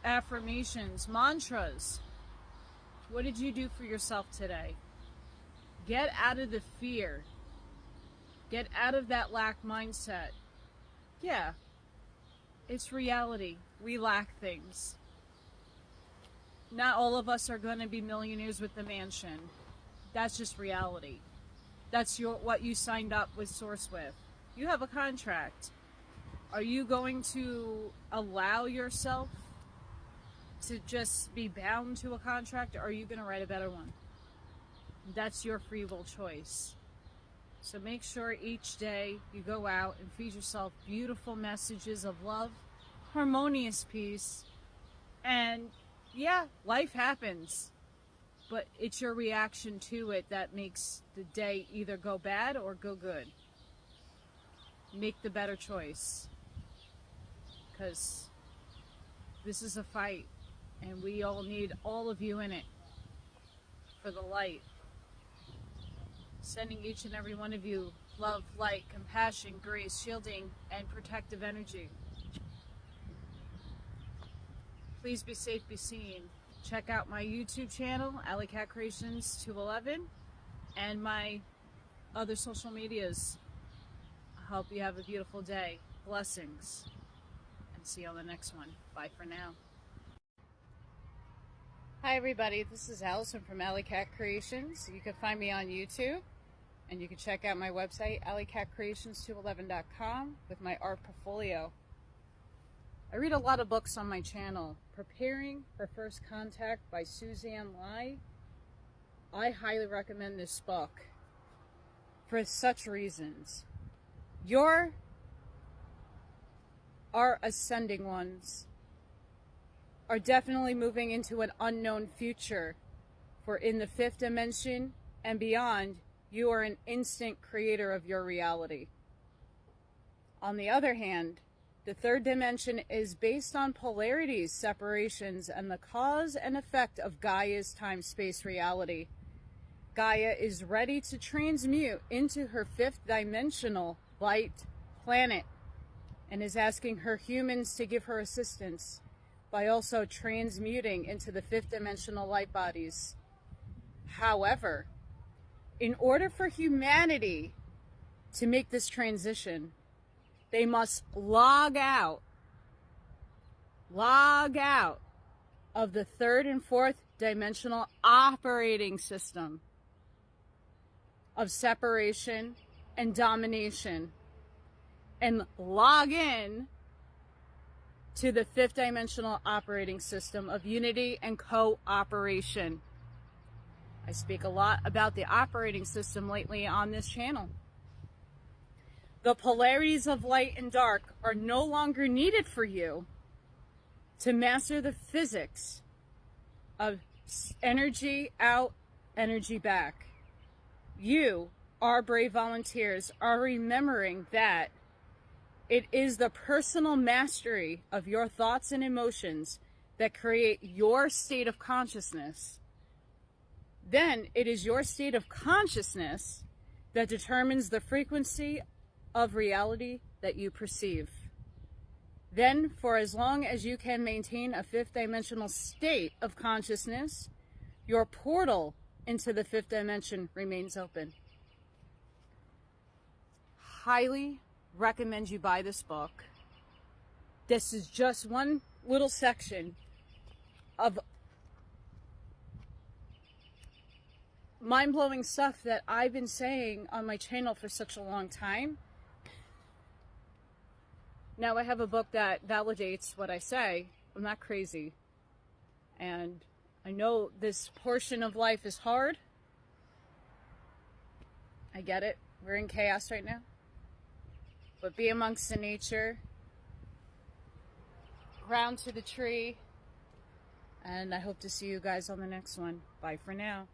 affirmations, mantras? What did you do for yourself today? Get out of the fear. Get out of that lack mindset. Yeah, it's reality. We lack things. Not all of us are going to be millionaires with the mansion. That's just reality. That's what you signed up with Source with. You have a contract. Are you going to allow yourself to just be bound to a contract, or are you going to write a better one? That's your free will choice. So make sure each day you go out and feed yourself beautiful messages of love, harmonious peace, and yeah, life happens, but it's your reaction to it that makes the day either go bad or go good. Make the better choice, because this is a fight, and we all need all of you in it for the light. Sending each and every one of you love, light, compassion, grace, shielding, and protective energy. Please be safe, be seen. Check out my YouTube channel, Allykat211, and my other social medias. I hope you have a beautiful day. Blessings. And see you on the next one. Bye for now. Hi everybody, this is Allison from Allykat Creations. You can find me on YouTube, and you can check out my website, AllyKatCreations211.com, with my art portfolio. I read a lot of books on my channel. Preparing for First Contact by Suzanne Lai. I highly recommend this book for such reasons. Your our ascending ones are definitely moving into an unknown future. For in the fifth dimension and beyond, you are an instant creator of your reality. On the other hand, the third dimension is based on polarities, separations, and the cause and effect of Gaia's time-space reality. Gaia is ready to transmute into her fifth dimensional light planet and is asking her humans to give her assistance by also transmuting into the fifth dimensional light bodies. However, in order for humanity to make this transition, they must log out of the third and fourth dimensional operating system of separation and domination and log in to the fifth dimensional operating system of unity and cooperation. I speak a lot about the operating system lately on this channel. The polarities of light and dark are no longer needed for you to master the physics of energy out, energy back. You, our brave volunteers, are remembering that it is the personal mastery of your thoughts and emotions that create your state of consciousness. Then it is your state of consciousness that determines the frequency of reality that you perceive. Then, for as long as you can maintain a fifth dimensional state of consciousness, your portal into the fifth dimension remains open. Highly recommend you buy this book. This is just one little section of mind-blowing stuff that I've been saying on my channel for such a long time. Now I have a book that validates what I say. I'm not crazy. And I know this portion of life is hard. I get it. We're in chaos right now. But be amongst the nature. Ground to the tree. And I hope to see you guys on the next one. Bye for now.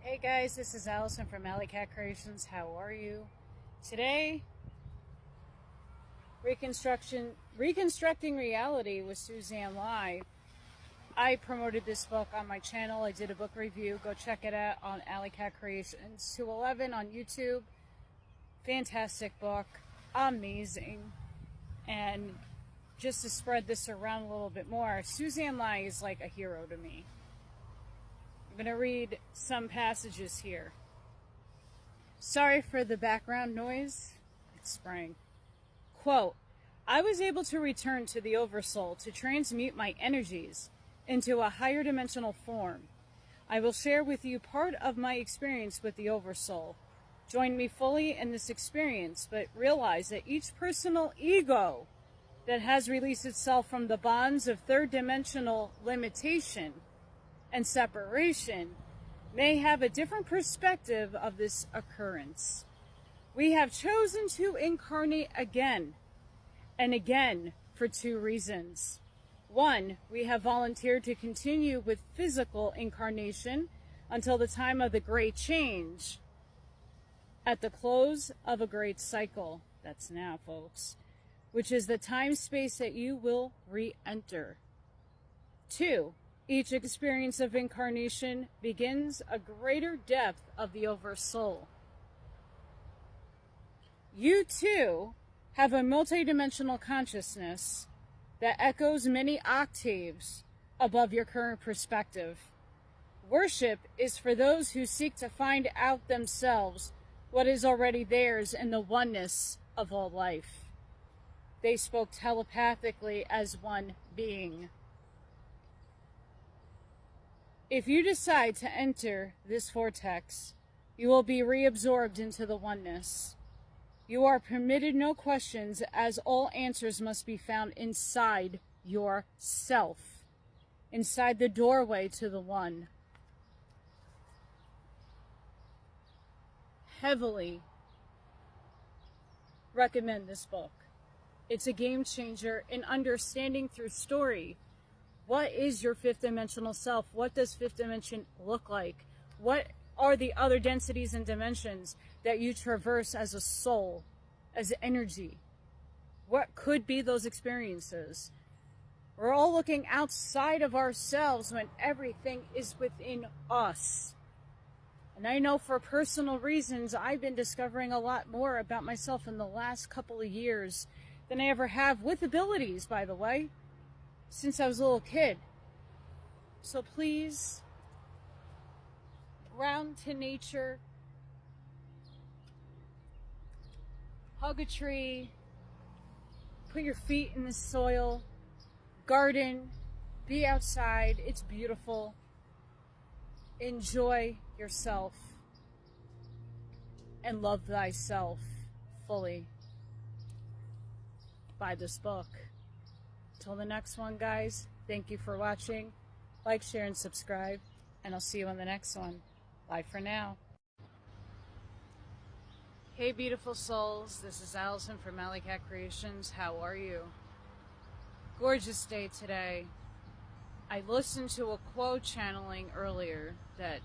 Hey guys, this is Allison from Allykat Creations. How are you? Today, Reconstructing Reality with Suzanne Lai. I promoted this book on my channel. I did a book review. Go check it out on Allykat211 on YouTube. Fantastic book. Amazing. And just to spread this around a little bit more, Suzanne Lai is like a hero to me. I'm going to read some passages here. Sorry for the background noise. It's spraying. Quote, I was able to return to the Oversoul to transmute my energies into a higher dimensional form. I will share with you part of my experience with the Oversoul. Join me fully in this experience, but realize that each personal ego that has released itself from the bonds of third dimensional limitation and separation may have a different perspective of this occurrence. We have chosen to incarnate again and again for two reasons. One, we have volunteered to continue with physical incarnation until the time of the great change, at the close of a great cycle. That's now, folks, which is the time-space that you will re-enter. Two, each experience of incarnation begins a greater depth of the Oversoul. You too have a multidimensional consciousness that echoes many octaves above your current perspective. Worship is for those who seek to find out themselves what is already theirs in the oneness of all life. They spoke telepathically as one being. If you decide to enter this vortex, you will be reabsorbed into the oneness. You are permitted no questions, as all answers must be found inside yourself, inside the doorway to the one. Heavily recommend this book. It's a game changer in understanding through story. What is your fifth dimensional self? What does fifth dimension look like? What are the other densities and dimensions that you traverse as a soul, as energy? What could be those experiences? We're all looking outside of ourselves when everything is within us. And I know for personal reasons, I've been discovering a lot more about myself in the last couple of years than I ever have, with abilities, by the way, since I was a little kid. So please, ground to nature, hug a tree, put your feet in the soil, garden, be outside. It's beautiful. Enjoy yourself and love thyself fully. Buy this book. Till the next one, guys, thank you for watching. Like, share, and subscribe, and I'll see you on the next one. Bye for now. Hey, beautiful souls. This is Allison from Allykat Creations. How are you? Gorgeous day today. I listened to a quote channeling earlier that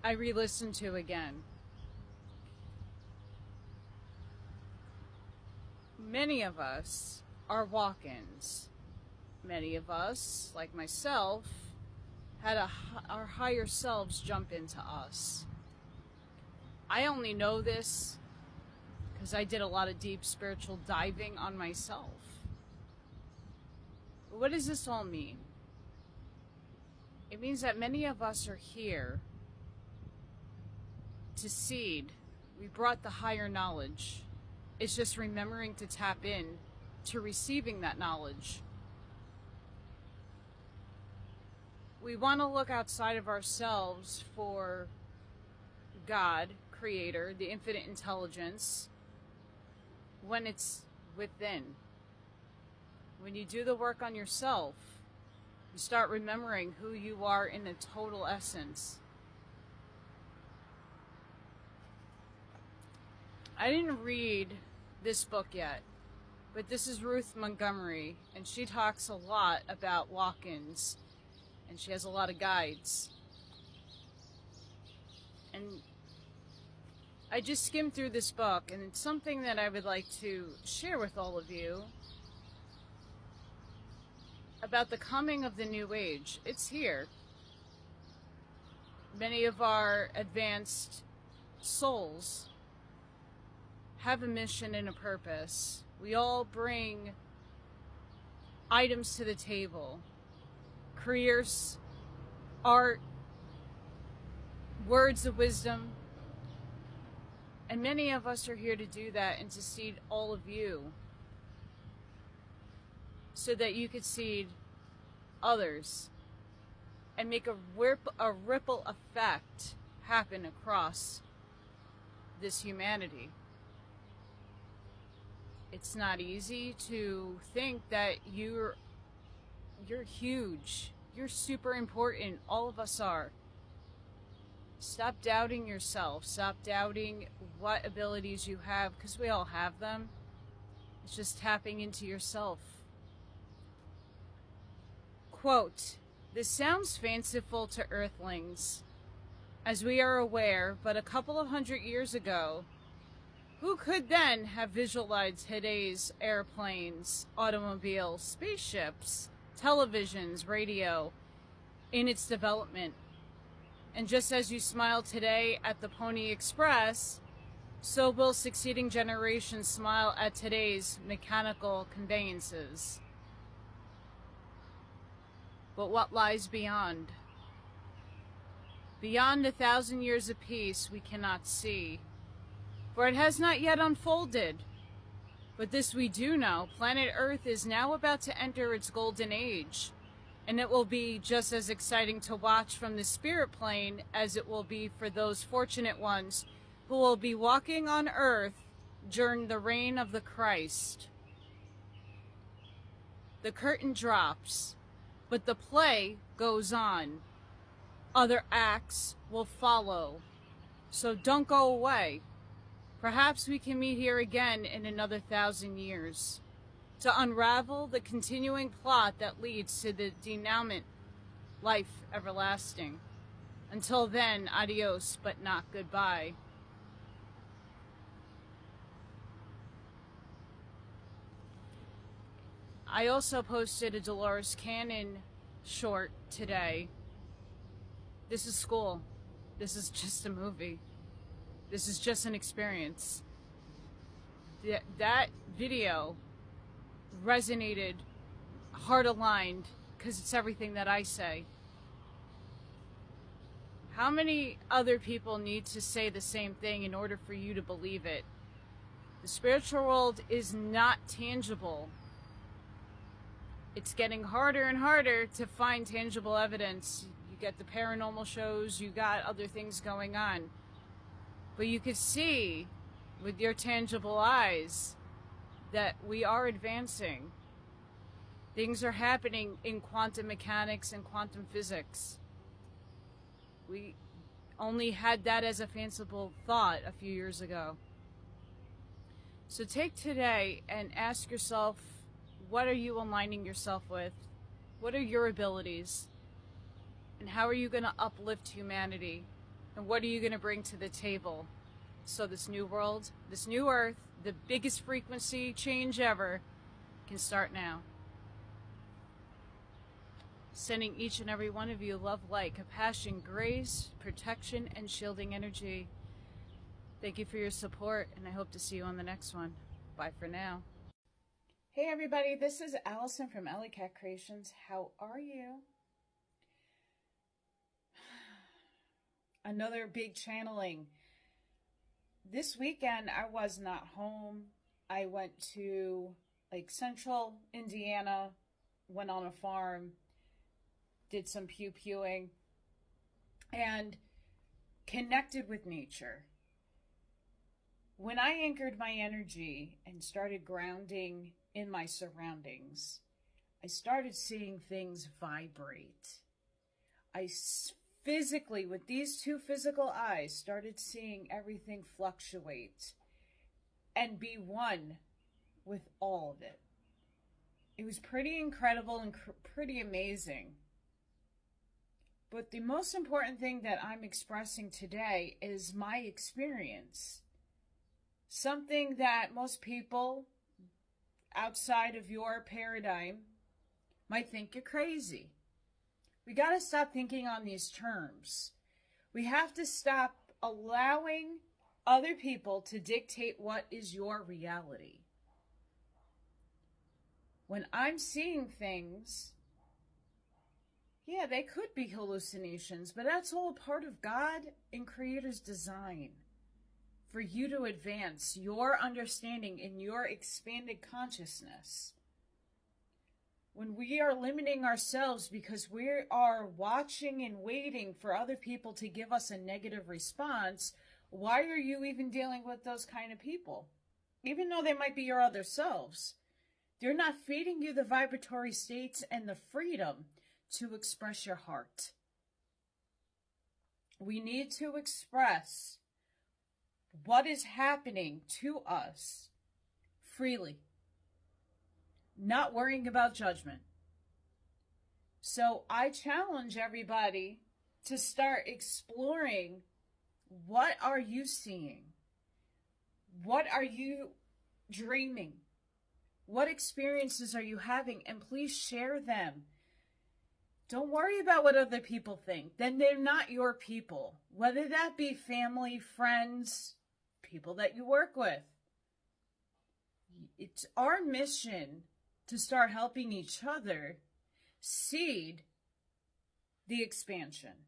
I re-listened to again. Many of us are walk-ins. Many of us, like myself, had our higher selves jump into us. I only know this because I did a lot of deep spiritual diving on myself. But what does this all mean? It means that many of us are here to seed. We brought the higher knowledge. It's just remembering to tap in to receiving that knowledge. We want to look outside of ourselves for God, Creator, the infinite intelligence, when it's within. When you do the work on yourself, you start remembering who you are in a total essence. I didn't read this book yet, but this is Ruth Montgomery, and she talks a lot about walk-ins, and she has a lot of guides. And I just skimmed through this book, and it's something that I would like to share with all of you about the coming of the new age. It's here. Many of our advanced souls have a mission and a purpose. We all bring items to the table. Careers, art, words of wisdom. And many of us are here to do that and to seed all of you so that you could seed others and make a ripple effect happen across this humanity. It's not easy to think that you're huge. You're super important. All of us are. Stop doubting yourself. Stop doubting what abilities you have, because we all have them. It's just tapping into yourself. Quote, "This sounds fanciful to earthlings, as we are aware, but a couple of 100 years ago, who could then have visualized today's airplanes, automobiles, spaceships, televisions, radio in its development? And just as you smile today at the Pony Express, so will succeeding generations smile at today's mechanical conveyances. But what lies beyond? Beyond 1,000 years of peace we cannot see, for it has not yet unfolded. But this we do know, planet Earth is now about to enter its golden age, and it will be just as exciting to watch from the spirit plane as it will be for those fortunate ones who will be walking on Earth during the reign of the Christ. The curtain drops, but the play goes on. Other acts will follow, so don't go away. Perhaps we can meet here again in another 1,000 years to unravel the continuing plot that leads to the denouement, life everlasting. Until then, adios, but not goodbye. I also posted a Dolores Cannon short today. This is school. This is just a movie. This is just an experience. That video resonated, heart aligned, because it's everything that I say. How many other people need to say the same thing in order for you to believe it? The spiritual world is not tangible. It's getting harder and harder to find tangible evidence. You get the paranormal shows, you got other things going on. But you could see with your tangible eyes that we are advancing. Things are happening in quantum mechanics and quantum physics. We only had that as a fanciful thought a few years ago. So take today and ask yourself, what are you aligning yourself with? What are your abilities? And how are you going to uplift humanity? And what are you going to bring to the table? So this new world, this new earth, the biggest frequency change ever, can start now. Sending each and every one of you love, light, compassion, grace, protection, and shielding energy. Thank you for your support, and I hope to see you on the next one. Bye for now. Hey everybody, this is Allison from Allykat Creations. How are you? Another big channeling. This weekend, I was not home. I went to Central Indiana, went on a farm, did some pew-pewing, and connected with nature. When I anchored my energy and started grounding in my surroundings, I started seeing things vibrate. I physically, with these two physical eyes, started seeing everything fluctuate and be one with all of it. It was pretty incredible and pretty amazing. But the most important thing that I'm expressing today is my experience. Something that most people outside of your paradigm might think you're crazy. We got to stop thinking on these terms. We have to stop allowing other people to dictate what is your reality. When I'm seeing things, yeah, they could be hallucinations, but that's all part of God and Creator's design for you to advance your understanding in your expanded consciousness. When we are limiting ourselves because we are watching and waiting for other people to give us a negative response, why are you even dealing with those kind of people? Even though they might be your other selves, they're not feeding you the vibratory states and the freedom to express your heart. We need to express what is happening to us freely, not worrying about judgment. So I challenge everybody to start exploring, what are you seeing? What are you dreaming? What experiences are you having? And please share them. Don't worry about what other people think. Then they're not your people. Whether that be family, friends, people that you work with. It's our mission to start helping each other seed the expansion.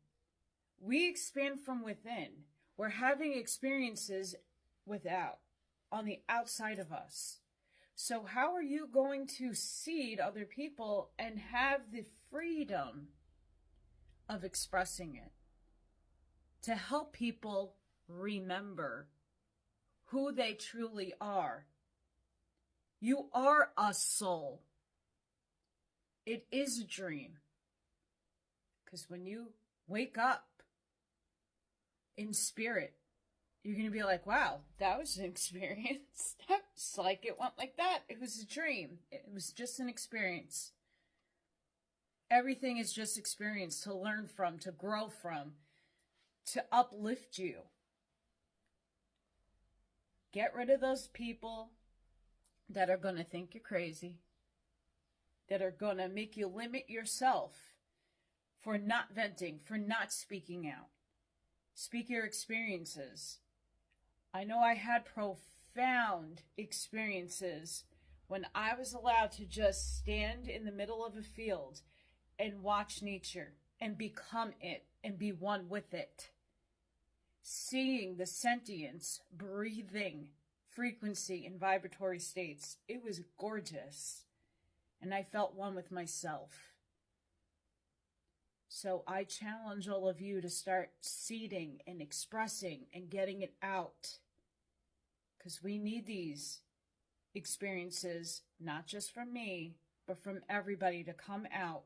We expand from within. We're having experiences without, on the outside of us. So how are you going to seed other people and have the freedom of expressing it to help people remember who they truly are? You are a soul. It is a dream. Because when you wake up in spirit, you're going to be like, wow, that was an experience. That's like it went like that. It was a dream. It was just an experience. Everything is just experience to learn from, to grow from, to uplift you. Get rid of those people that are going to think you're crazy, that are going to make you limit yourself for not venting, for not speaking out. Speak your experiences. I know I had profound experiences when I was allowed to just stand in the middle of a field and watch nature and become it and be one with it. Seeing the sentience, breathing, frequency, and vibratory states. It was gorgeous. And I felt one with myself. So I challenge all of you to start seeding and expressing and getting it out. Because we need these experiences, not just from me, but from everybody to come out.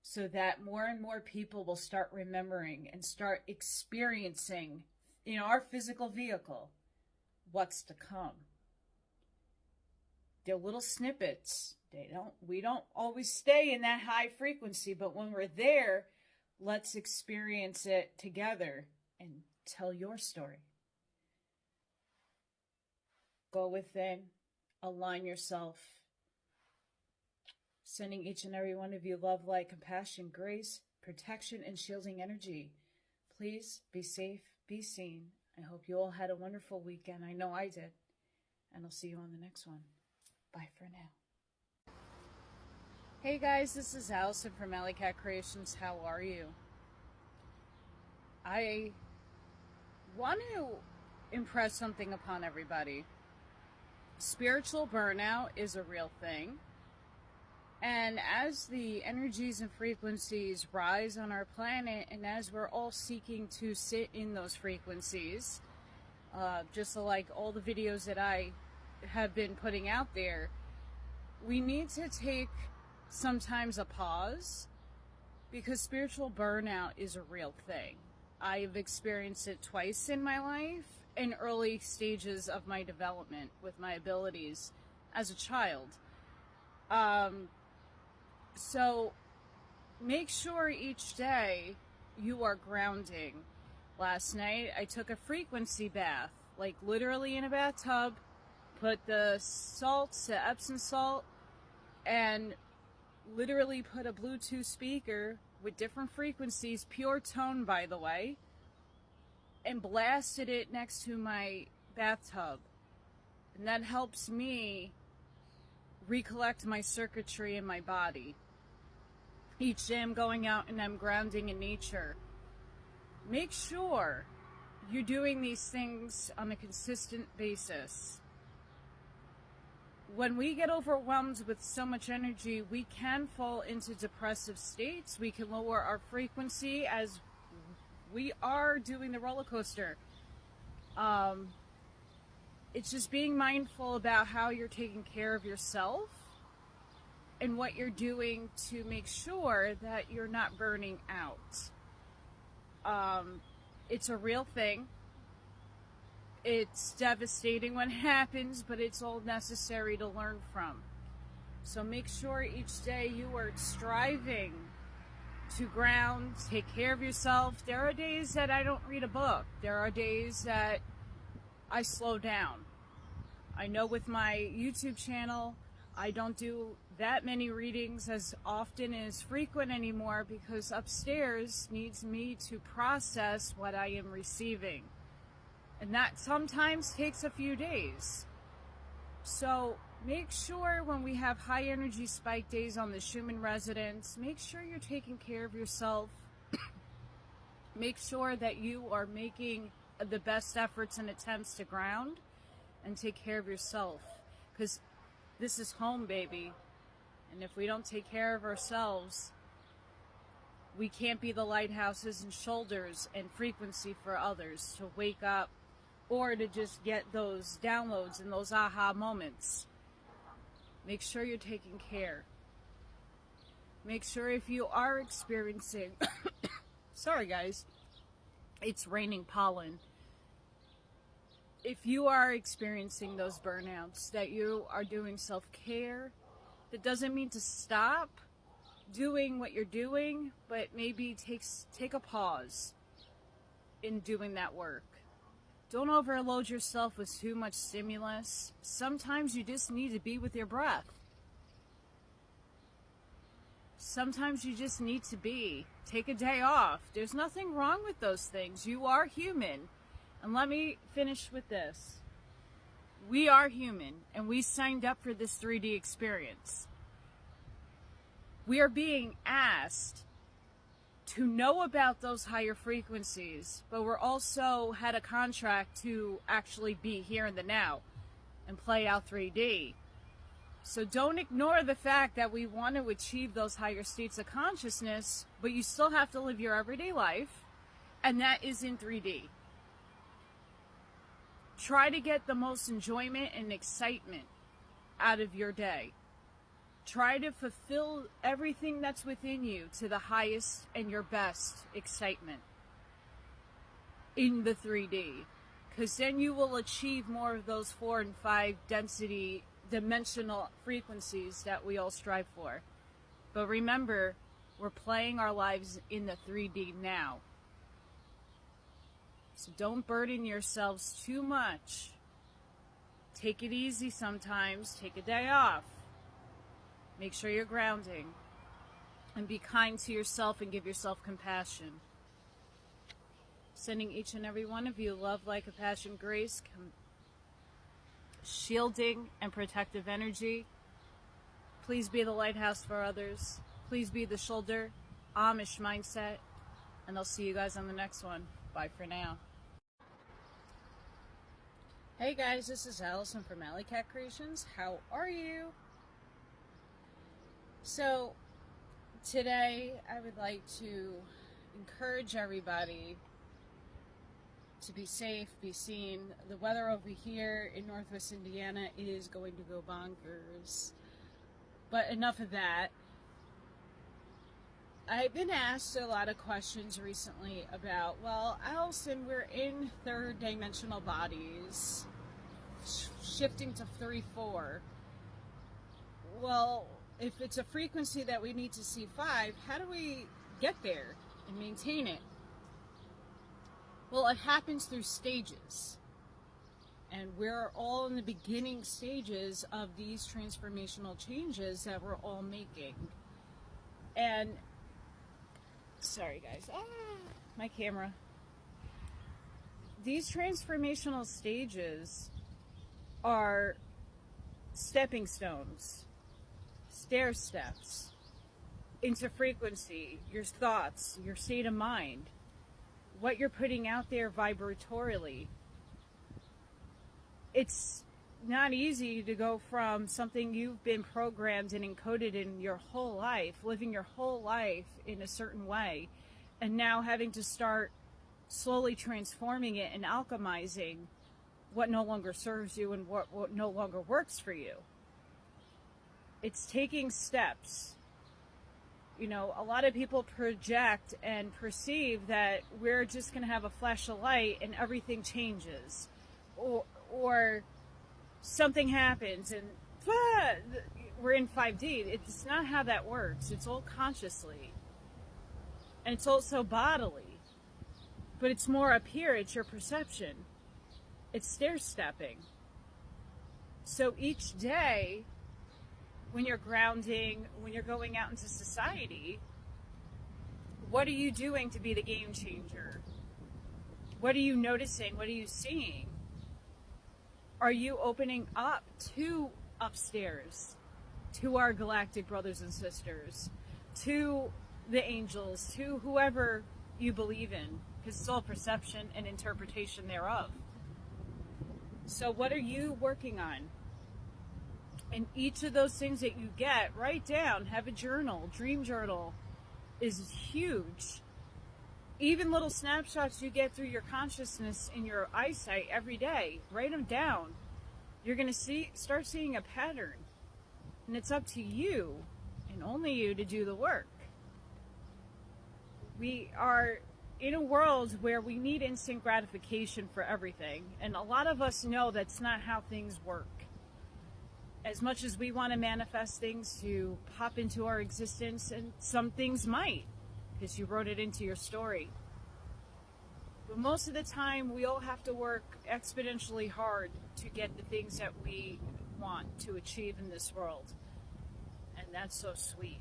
So that more and more people will start remembering and start experiencing, in our physical vehicle, what's to come. They're little snippets. We don't always stay in that high frequency, but when we're there, let's experience it together and tell your story. Go within, align yourself. Sending each and every one of you love, light, compassion, grace, protection, and shielding energy. Please be safe, be seen. I hope you all had a wonderful weekend. I know I did. And I'll see you on the next one. Bye for now. Hey guys, this is Allison from Allykat Creations. How are you? I want to impress something upon everybody. Spiritual burnout is a real thing. And as the energies and frequencies rise on our planet, and as we're all seeking to sit in those frequencies, just like all the videos that I have been putting out there, we need to take sometimes a pause, because spiritual burnout is a real thing. I've experienced it twice in my life, in early stages of my development with my abilities as a child. So make sure each day you are grounding. Last night I took a frequency bath, like literally in a bathtub, put the salts, the Epsom salt, and literally put a Bluetooth speaker with different frequencies, pure tone by the way, and blasted it next to my bathtub. And that helps me recollect my circuitry in my body. Each day I'm going out and I'm grounding in nature. Make sure you're doing these things on a consistent basis. When we get overwhelmed with so much energy, we can fall into depressive states. We can lower our frequency as we are doing the roller coaster. It's just being mindful about how you're taking care of yourself and what you're doing to make sure that you're not burning out. It's a real thing. It's devastating when it happens, but it's all necessary to learn from. So make sure each day you are striving to ground, take care of yourself. There are days that I don't read a book. There are days that I slow down. I know with my YouTube channel, I don't do that many readings as often as frequent anymore, because upstairs needs me to process what I am receiving. And that sometimes takes a few days. So make sure when we have high energy spike days on the Schumann residence, make sure you're taking care of yourself. Make sure that you are making the best efforts and attempts to ground and take care of yourself. Because this is home, baby. And if we don't take care of ourselves, we can't be the lighthouses and shoulders and frequency for others to wake up or to just get those downloads and those aha moments. Make sure you're taking care. Make sure if you are experiencing, sorry guys, it's raining pollen. if you are experiencing those burnouts, that you are doing self-care, that doesn't mean to stop doing what you're doing, but maybe take a pause in doing that work. Don't overload yourself with too much stimulus. Sometimes you just need to be with your breath. Sometimes you just need to take a day off. There's nothing wrong with those things. You are human. And let me finish with this. We are human, and we signed up for this 3D experience. We are being asked to know about those higher frequencies, but we're also had a contract to actually be here in the now and play out 3D. So don't ignore the fact that we want to achieve those higher states of consciousness, but you still have to live your everyday life, and that is in 3D. Try to get the most enjoyment and excitement out of your day. Try to fulfill everything that's within you to the highest and your best excitement in the 3D, because then you will achieve more of those 4 and 5 density dimensional frequencies that we all strive for. But remember, we're playing our lives in the 3D now. So don't burden yourselves too much. Take it easy sometimes. Take a day off. Make sure you're grounding. And be kind to yourself and give yourself compassion. Sending each and every one of you love, light, compassion, grace, shielding, and protective energy. Please be the lighthouse for others. Please be the shoulder, Amish mindset. And I'll see you guys on the next one. Bye for now. Hey guys, this is Allison from Allykat Creations. How are you? So, today I would like to encourage everybody to be safe, be seen. The weather over here in Northwest Indiana is going to go bonkers. But enough of that. I've been asked a lot of questions recently about, well, Allison, we're in third dimensional bodies, shifting to 3-4. Well, if it's a frequency that we need to see 5, how do we get there and maintain it? Well, it happens through stages. And we're all in the beginning stages of these transformational changes that we're all making. And sorry guys, my camera. These transformational stages are stepping stones, stair steps into frequency, your thoughts, your state of mind, what you're putting out there vibratorily. It's not easy to go from something you've been programmed and encoded in your whole life, living your whole life in a certain way, and now having to start slowly transforming it and alchemizing what no longer serves you and what no longer works for you. It's taking steps. You know, a lot of people project and perceive that we're just going to have a flash of light and everything changes. Or something happens and we're in 5D. It's not how that works. It's all consciously. And it's also bodily. But it's more up here. It's your perception. It's stair-stepping. So each day, when you're grounding, when you're going out into society, what are you doing to be the game changer? What are you noticing? What are you seeing? Are you opening up to upstairs, to our galactic brothers and sisters, to the angels, to whoever you believe in? Because it's all perception and interpretation thereof. So what are you working on? And each of those things that you get, write down, have a journal. Dream journal is huge. Even little snapshots you get through your consciousness in your eyesight every day, write them down. You're going to start seeing a pattern. And it's up to you, and only you, to do the work. We are in a world where we need instant gratification for everything, and a lot of us know that's not how things work. As much as we want to manifest things to pop into our existence, and some things might, because you wrote it into your story. But most of the time, we all have to work exponentially hard to get the things that we want to achieve in this world. And that's so sweet.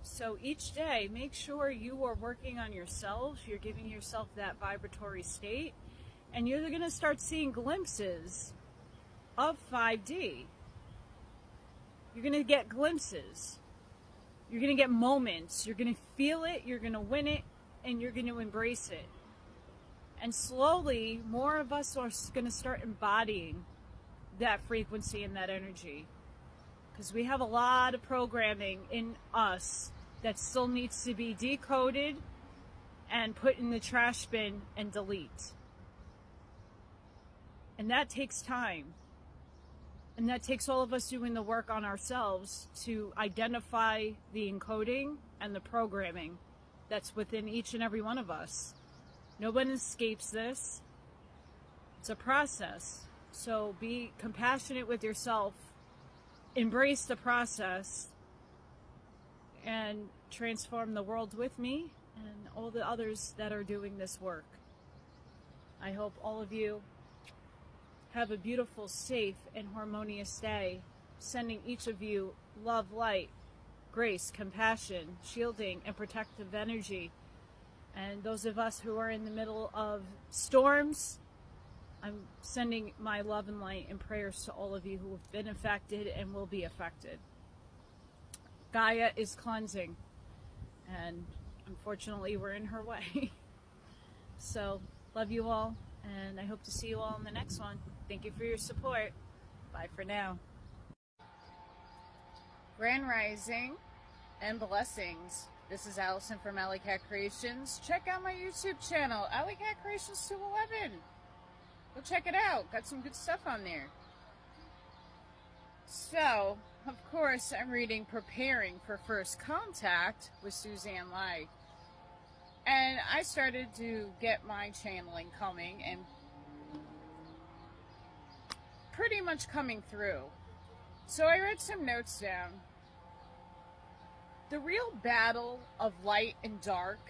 So each day, make sure you are working on yourself. You're giving yourself that vibratory state. And you're going to start seeing glimpses of 5D. You're going to get glimpses. You're going to get moments. You're going to feel it. You're going to win it. And you're going to embrace it. And slowly, more of us are going to start embodying that frequency and that energy. Because we have a lot of programming in us that still needs to be decoded and put in the trash bin and delete. And that takes time. And that takes all of us doing the work on ourselves to identify the encoding and the programming that's within each and every one of us. No one escapes this. It's a process. So be compassionate with yourself. Embrace the process. And transform the world with me and all the others that are doing this work. I hope all of you have a beautiful, safe, and harmonious day. Sending each of you love, light, grace, compassion, shielding, and protective energy. And those of us who are in the middle of storms, I'm sending my love and light and prayers to all of you who have been affected and will be affected. Gaia is cleansing, and unfortunately we're in her way. So, love you all, and I hope to see you all in the next one. Thank you for your support. Bye for now. Grand Rising and blessings. This is Allison from Allykat Creations. Check out my YouTube channel, Allykat211. Go check it out. Got some good stuff on there. So, of course, I'm reading Preparing for First Contact with Suzanne Lai. And I started to get my channeling coming and pretty much coming through. So I wrote some notes down. The real battle of light and dark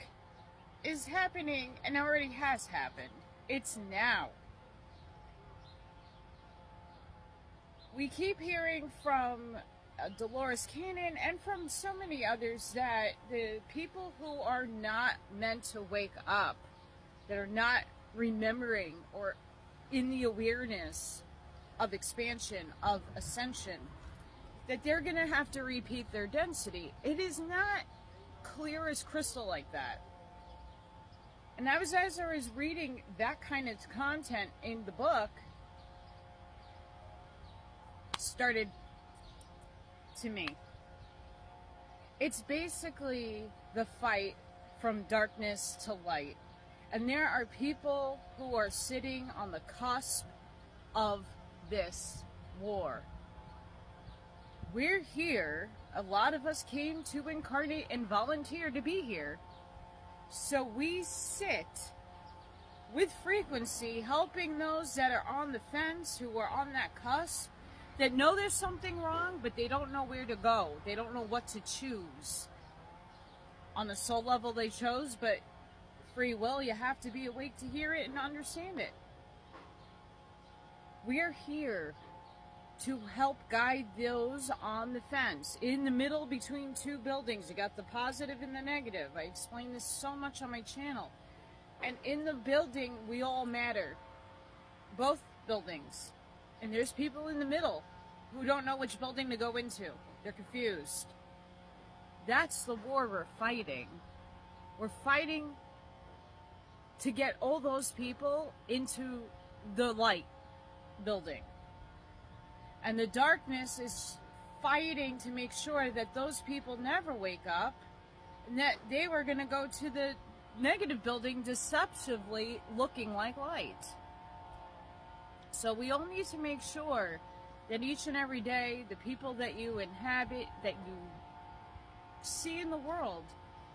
is happening and already has happened. It's now. We keep hearing from Dolores Cannon and from so many others that the people who are not meant to wake up, that are not remembering or in the awareness of expansion, of ascension, that they're going to have to repeat their density. It is not clear as crystal like that. And as I was reading that kind of content in the book, started to me. It's basically the fight from darkness to light. And there are people who are sitting on the cusp of this war. We're here. A lot of us came to incarnate and volunteer to be here. So we sit with frequency, helping those that are on the fence, who are on that cusp, that know there's something wrong, but they don't know where to go. They don't know what to choose. On the soul level, they chose, but free will, you have to be awake to hear it and understand it. We're here to help guide those on the fence. In the middle between two buildings, you got the positive and the negative. I explain this so much on my channel. And in the building, we all matter. Both buildings. And there's people in the middle who don't know which building to go into. They're confused. That's the war we're fighting. We're fighting to get all those people into the light building. And the darkness is fighting to make sure that those people never wake up and that they were going to go to the negative building deceptively looking like light. So we all need to make sure that each and every day, the people that you inhabit, that you see in the world,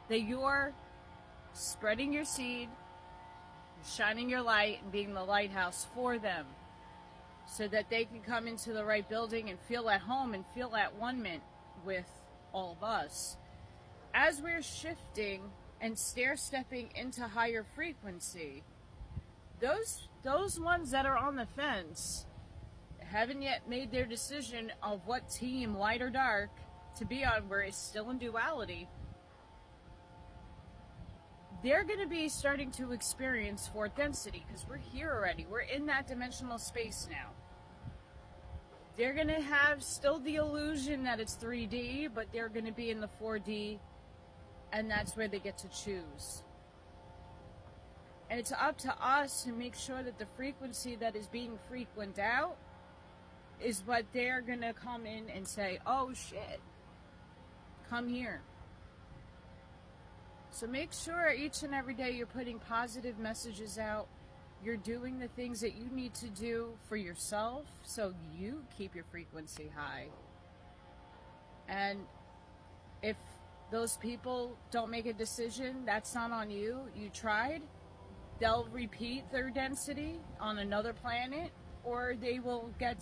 that you're spreading your seed, shining your light, and being the lighthouse for them so that they can come into the right building and feel at home and feel at one with all of us. As we're shifting and stair-stepping into higher frequency, those ones that are on the fence haven't yet made their decision of what team, light or dark, to be on, where it's still in duality. They're going to be starting to experience fourth density because we're here already. We're in that dimensional space now. They're going to have still the illusion that it's 3D, but they're going to be in the 4D, and that's where they get to choose. And it's up to us to make sure that the frequency that is being frequented out is what they're going to come in and say, oh shit, come here. So make sure each and every day you're putting positive messages out. You're doing the things that you need to do for yourself so you keep your frequency high. And if those people don't make a decision, that's not on you. You tried. They'll repeat their density on another planet, or they will get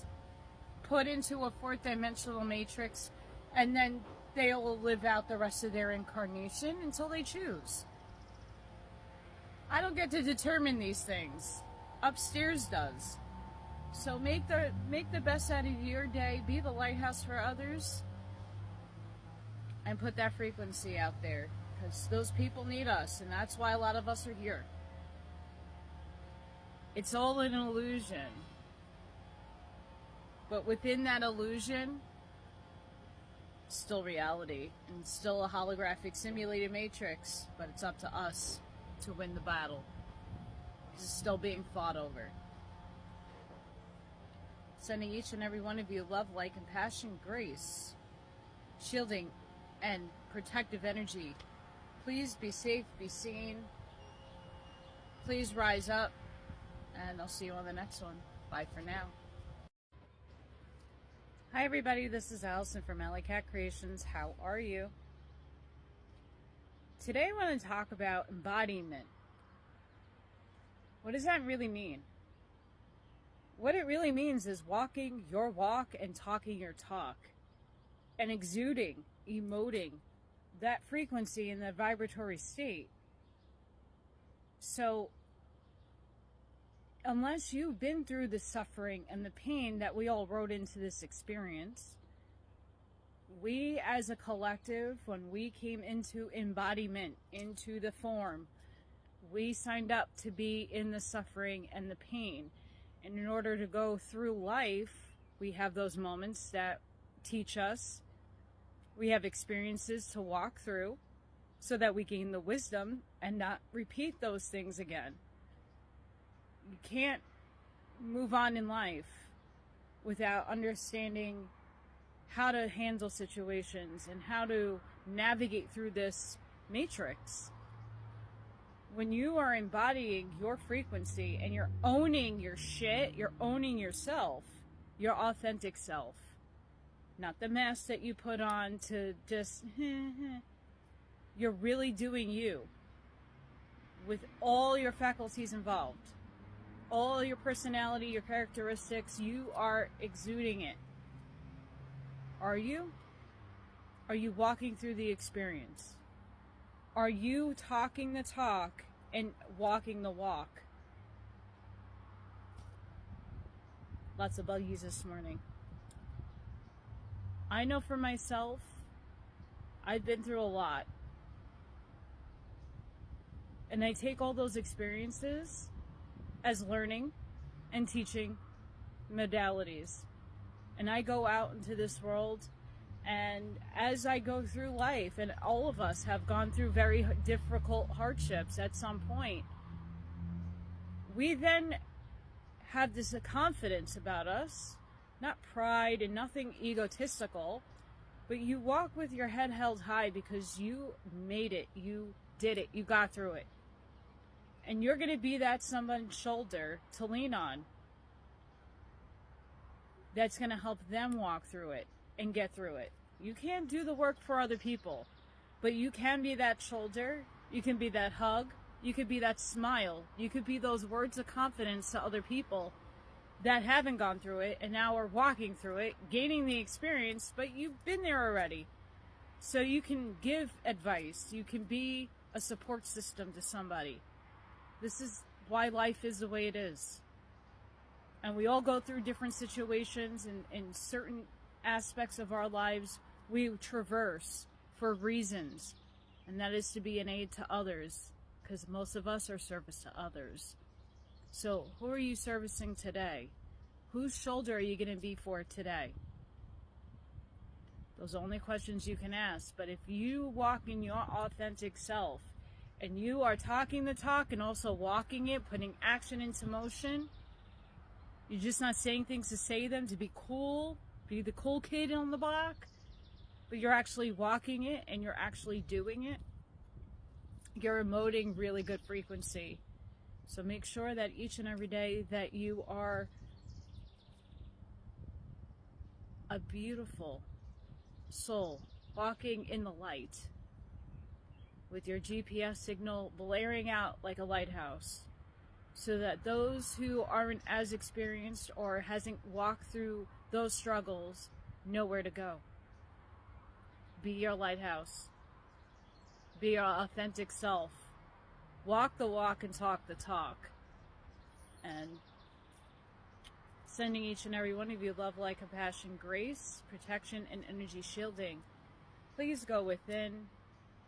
put into a fourth dimensional matrix, and then they'll live out the rest of their incarnation until they choose. I don't get to determine these things. Upstairs does. So make the best out of your day. Be the lighthouse for others. And put that frequency out there. Because those people need us. And that's why a lot of us are here. It's all an illusion. But within that illusion, still reality. And still a holographic simulated matrix. But it's up to us to win the battle. It's still being fought over. Sending each and every one of you love, light, compassion, grace, shielding, and protective energy. Please be safe, be seen. Please rise up, and I'll see you on the next one. Bye for now. Hi everybody, this is Allison from Allykat Creations. How are you? Today I want to talk about embodiment. What does that really mean? What it really means is walking your walk and talking your talk. And exuding, emoting that frequency in that vibratory state. So, unless you've been through the suffering and the pain that we all wrote into this experience, we as a collective, when we came into embodiment, into the form, we signed up to be in the suffering and the pain. And in order to go through life, we have those moments that teach us. We have experiences to walk through so that we gain the wisdom and not repeat those things again. You can't move on in life without understanding how to handle situations and how to navigate through this matrix. When you are embodying your frequency and you're owning your shit, you're owning yourself, your authentic self, not the mask that you put on to just, you're really doing you with all your faculties involved, all your personality, your characteristics, you are exuding it. Are you? Are you walking through the experience? Are you talking the talk and walking the walk? Lots of buggies this morning. I know for myself, I've been through a lot. And I take all those experiences as learning and teaching modalities. And I go out into this world, and as I go through life, and all of us have gone through very difficult hardships at some point, we then have this confidence about us, not pride and nothing egotistical, but you walk with your head held high because you made it, you did it, you got through it. And you're going to be that someone's shoulder to lean on that's going to help them walk through it and get through it. You can't do the work for other people, but you can be that shoulder You can be that hug. You could be that smile. You could be those words of confidence to other people that haven't gone through it and now are walking through it, gaining the experience, but you've been there already. So you can give advice. You can be a support system to somebody. This is why life is the way it is. And we all go through different situations, and in certain aspects of our lives, we traverse for reasons. And that is to be an aid to others, because most of us are service to others. So who are you servicing today? Whose shoulder are you going to be for today? Those are only questions you can ask. But if you walk in your authentic self, and you are talking the talk and also walking it, putting action into motion, you're just not saying things to say them, to be cool, be the cool kid on the block, but you're actually walking it and you're actually doing it, you're emoting really good frequency. So make sure that each and every day that you are a beautiful soul walking in the light with your GPS signal blaring out like a lighthouse, so that those who aren't as experienced or hasn't walked through those struggles know where to go. Be your lighthouse. Be your authentic self. Walk the walk and talk the talk. And sending each and every one of you love, light, compassion, grace, protection, and energy shielding. Please go within.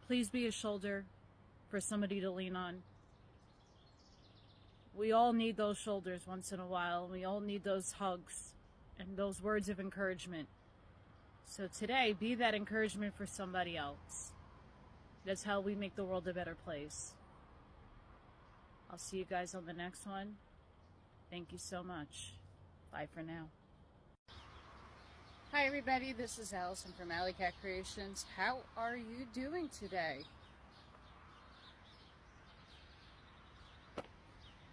Please be a shoulder for somebody to lean on. We all need those shoulders once in a while. We all need those hugs and those words of encouragement. So today, be that encouragement for somebody else. That's how we make the world a better place. I'll see you guys on the next one. Thank you so much. Bye for now. Hi everybody, this is Allison from Allykat Creations. How are you doing today?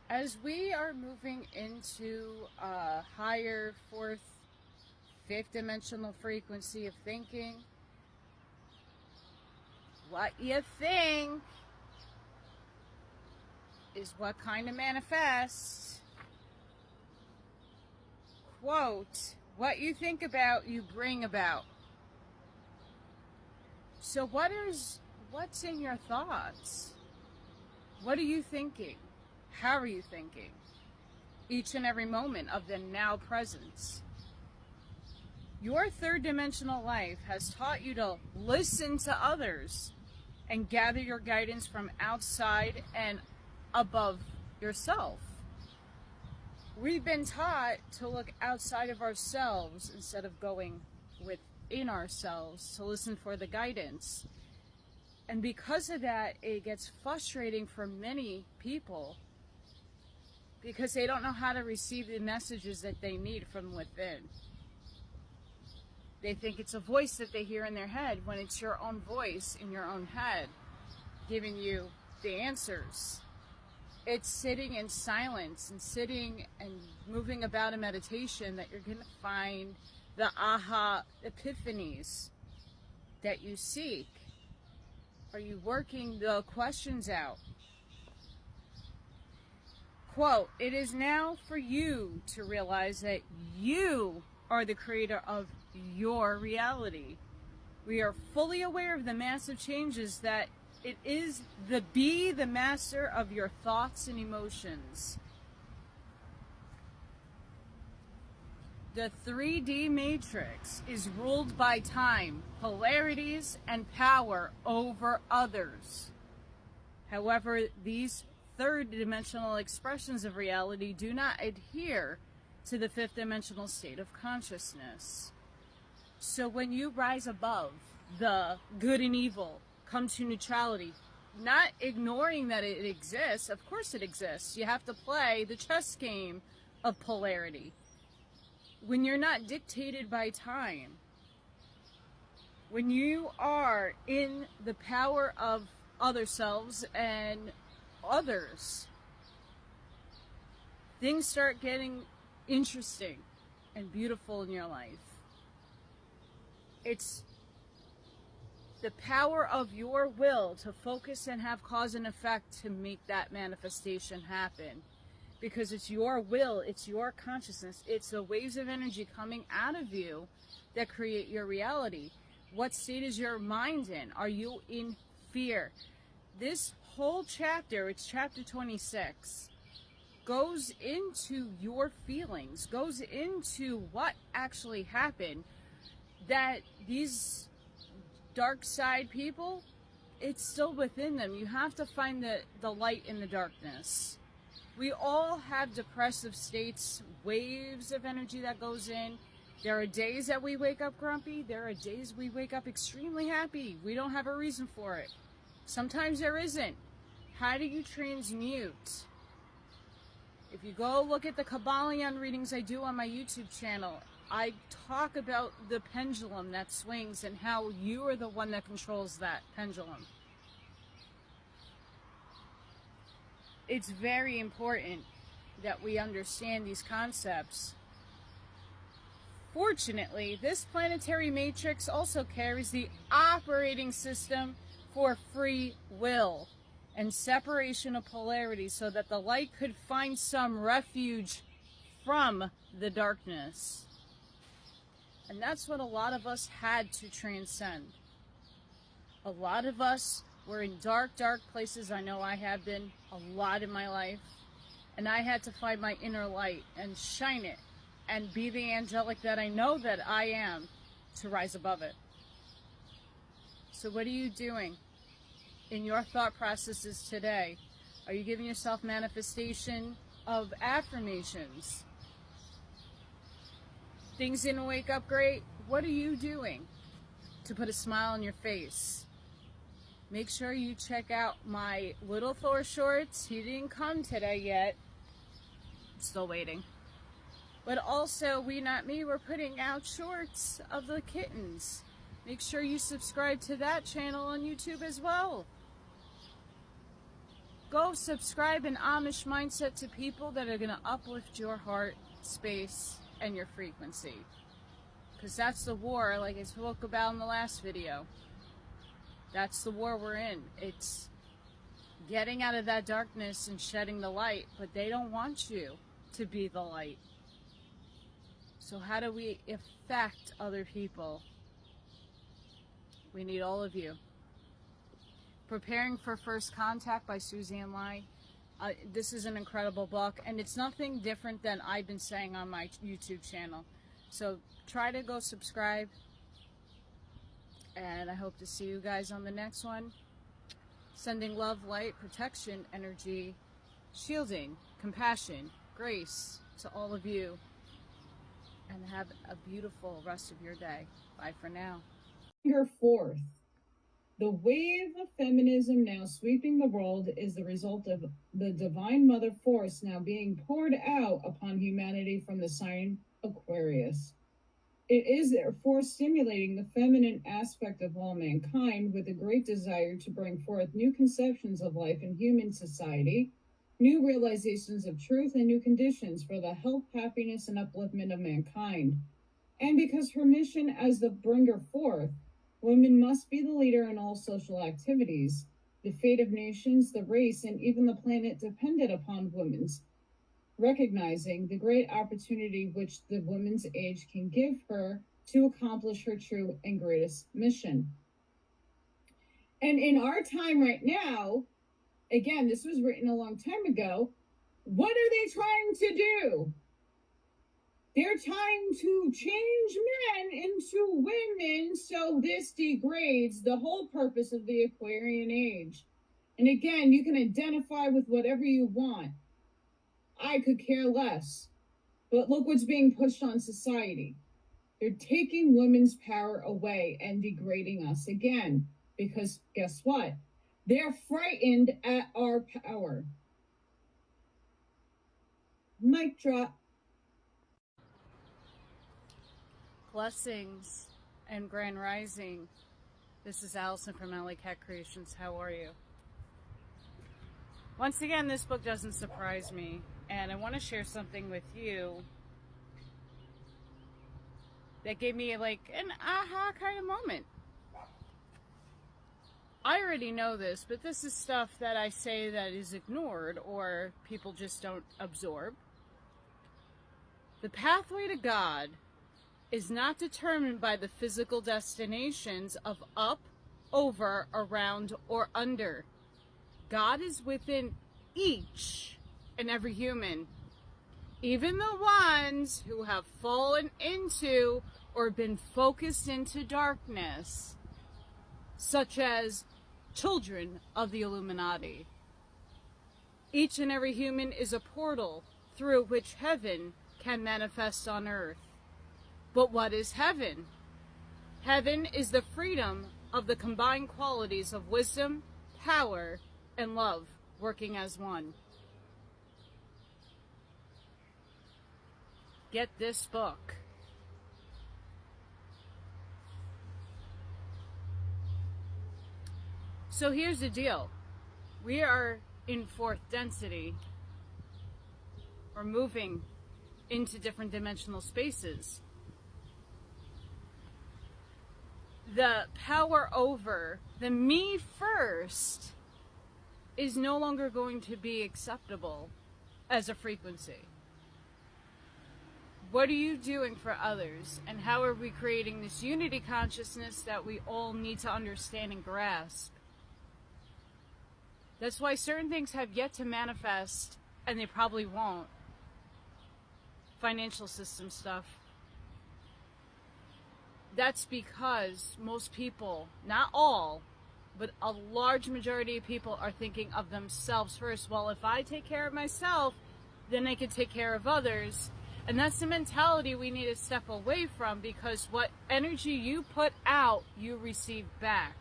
As we are moving into a higher fourth, fifth dimensional frequency of thinking, what you think is what kind of manifests. Quote, what you think about, you bring about. So what's in your thoughts? What are you thinking? How are you thinking? Each and every moment of the now presence. Your third dimensional life has taught you to listen to others and gather your guidance from outside and above yourself. We've been taught to look outside of ourselves instead of going within ourselves to listen for the guidance. And because of that, it gets frustrating for many people because they don't know how to receive the messages that they need from within. They think it's a voice that they hear in their head when it's your own voice in your own head giving you the answers. It's sitting in silence and sitting and moving about in meditation that you're going to find the aha epiphanies that you seek. Are you working the questions out? Quote, it is now for you to realize that you are the creator of your reality. We are fully aware of the massive changes that it is be the master of your thoughts and emotions. The 3D matrix is ruled by time, polarities, and power over others. However, these third dimensional expressions of reality do not adhere to the fifth dimensional state of consciousness. So when you rise above the good and evil, come to neutrality, not ignoring that it exists. Of course it exists. You have to play the chess game of polarity. When you're not dictated by time, when you are in the power of other selves and others, things start getting interesting and beautiful in your life. It's the power of your will to focus and have cause and effect to make that manifestation happen. Because it's your will, it's your consciousness, it's the waves of energy coming out of you that create your reality. What state is your mind in? Are you in fear? This whole chapter, it's chapter 26, goes into your feelings, goes into what actually happened, that these dark side people, it's still within them. You have to find the light in the darkness. We all have depressive states, waves of energy that goes in. There are days that we wake up grumpy. There are days we wake up extremely happy. We don't have a reason for it. Sometimes there isn't. How do you transmute? If you go look at the Kabbalion readings I do on my YouTube channel, I talk about the pendulum that swings and how you are the one that controls that pendulum. It's very important that we understand these concepts. Fortunately, this planetary matrix also carries the operating system for free will and separation of polarity so that the light could find some refuge from the darkness. And that's what a lot of us had to transcend. A lot of us were in dark, dark places. I know I have been a lot in my life. And I had to find my inner light and shine it and be the angelic that I know that I am to rise above it. So what are you doing in your thought processes today? Are you giving yourself manifestation of affirmations? Things didn't wake up great. What are you doing to put a smile on your face? Make sure you check out my Little Thor shorts. He didn't come today yet. I'm still waiting. But also, WeNotMe, we're putting out shorts of the kittens. Make sure you subscribe to that channel on YouTube as well. Go subscribe an Amish mindset to people that are going to uplift your heart space and your frequency. Because that's the war, like I spoke about in the last video. That's the war we're in. It's getting out of that darkness and shedding the light, but they don't want you to be the light. So how do we affect other people? We need all of you. Preparing for First Contact by Suzanne Lai. This is an incredible book, and it's nothing different than I've been saying on my YouTube channel. So try to go subscribe. And I hope to see you guys on the next one. Sending love, light, protection, energy, shielding, compassion, grace to all of you. And have a beautiful rest of your day. Bye for now. Her fourth. The wave of feminism now sweeping the world is the result of the divine mother force now being poured out upon humanity from the sign Aquarius. It is therefore stimulating the feminine aspect of all mankind with a great desire to bring forth new conceptions of life in human society, new realizations of truth, and new conditions for the health, happiness, and upliftment of mankind. And because her mission as the bringer forth, women must be the leader in all social activities. The fate of nations, the race, and even the planet depended upon women's. Recognizing the great opportunity which the woman's age can give her to accomplish her true and greatest mission. And in our time right now, again, this was written a long time ago, what are they trying to do? They're trying to change men into women, so this degrades the whole purpose of the Aquarian age. And again, you can identify with whatever you want. I could care less. But look what's being pushed on society. They're taking women's power away and degrading us again. Because guess what? They're frightened at our power. Mic drop. Blessings and grand rising. This is Allison from Allykat Creations. How are you? Once again, this book doesn't surprise me, and I want to share something with you that gave me like an aha kind of moment. I already know this, but this is stuff that I say that is ignored or people just don't absorb. The pathway to God is not determined by the physical destinations of up, over, around, or under. God is within each and every human. Even the ones who have fallen into or been focused into darkness, such as children of the Illuminati. Each and every human is a portal through which heaven can manifest on earth. But what is heaven? Heaven is the freedom of the combined qualities of wisdom, power, and love working as one. Get this book. So here's the deal. We are in fourth density. We're moving into different dimensional spaces. The power over the me first is no longer going to be acceptable as a frequency. What are you doing for others? And how are we creating this unity consciousness that we all need to understand and grasp? That's why certain things have yet to manifest, and they probably won't. Financial system stuff. That's because most people, not all, but a large majority of people are thinking of themselves first. Well, if I take care of myself, then I can take care of others. And that's the mentality we need to step away from, because what energy you put out, you receive back.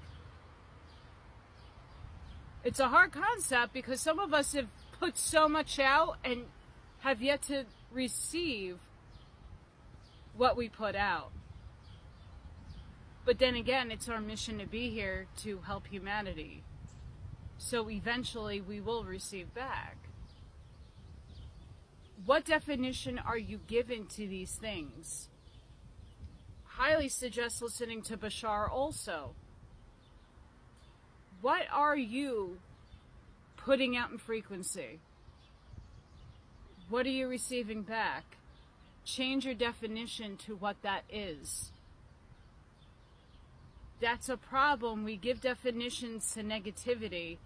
It's a hard concept because some of us have put so much out and have yet to receive what we put out. But then again, it's our mission to be here to help humanity. So eventually we will receive back. What definition are you given to these things? Highly suggest listening to Bashar also. What are you putting out in frequency? What are you receiving back? Change your definition to what that is. That's a problem. We give definitions to negativity,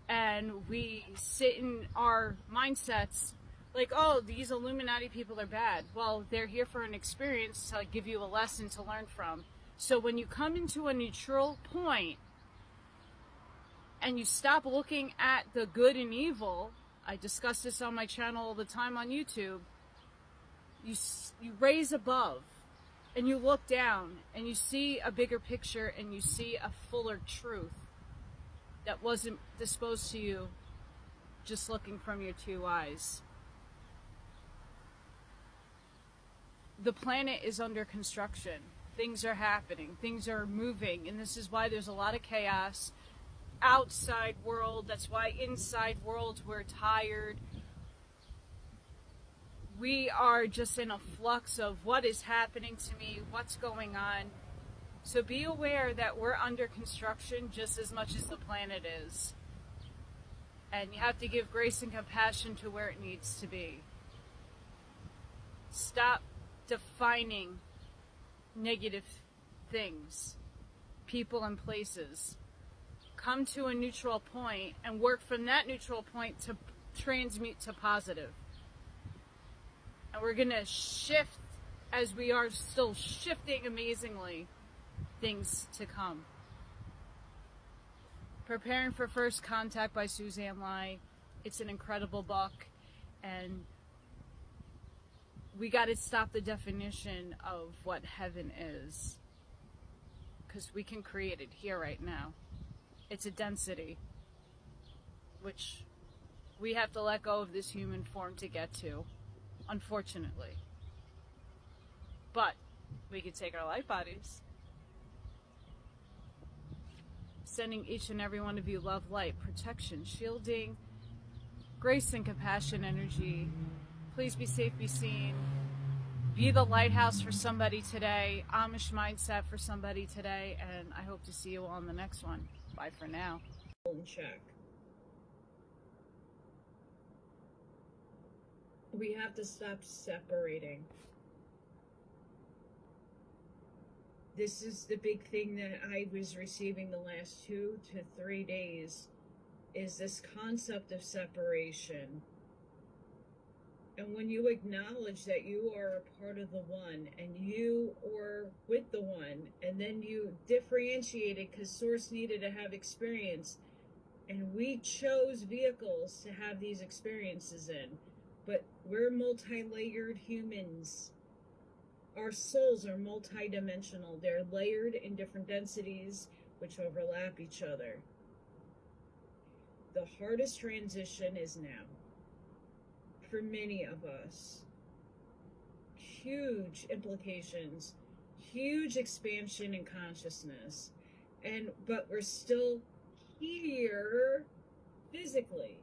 and we sit in our mindsets like, oh, these Illuminati people are bad. Well, they're here for an experience to give you a lesson to learn from. So when you come into a neutral point and you stop looking at the good and evil, I discuss this on my channel all the time on YouTube, you raise above and you look down and you see a bigger picture and you see a fuller truth that wasn't disposed to you just looking from your two eyes. The planet is under construction. Things are happening. Things are moving. And this is why there's a lot of chaos. Outside world. That's why inside world we're tired. We are just in a flux of what is happening to me, what's going on. So be aware that we're under construction just as much as the planet is. And you have to give grace and compassion to where it needs to be. Stop defining negative things, people and places. Come to a neutral point and work from that neutral point to transmute to positive. And we're going to shift, as we are still shifting amazingly, things to come. Preparing for First Contact by Suzanne Lai. It's an incredible book, and we got to stop the definition of what heaven is, because we can create it here right now. It's a density, which we have to let go of this human form to get to, unfortunately. But we could take our light bodies. Sending each and every one of you love, light, protection, shielding, grace and compassion energy. Please be safe, be seen. Be the lighthouse for somebody today. Amish mindset for somebody today. And I hope to see you on the next one. Bye for now. In check. We have to stop separating. This is the big thing that I was receiving the last 2 to 3 days, is this concept of separation. And when you acknowledge that you are a part of the one and you are with the one, and then you differentiated because Source needed to have experience, and we chose vehicles to have these experiences in, but we're multi-layered humans. Our souls are multi-dimensional. They're layered in different densities which overlap each other. The hardest transition is now. For many of us, huge implications, huge expansion in consciousness, but we're still here physically.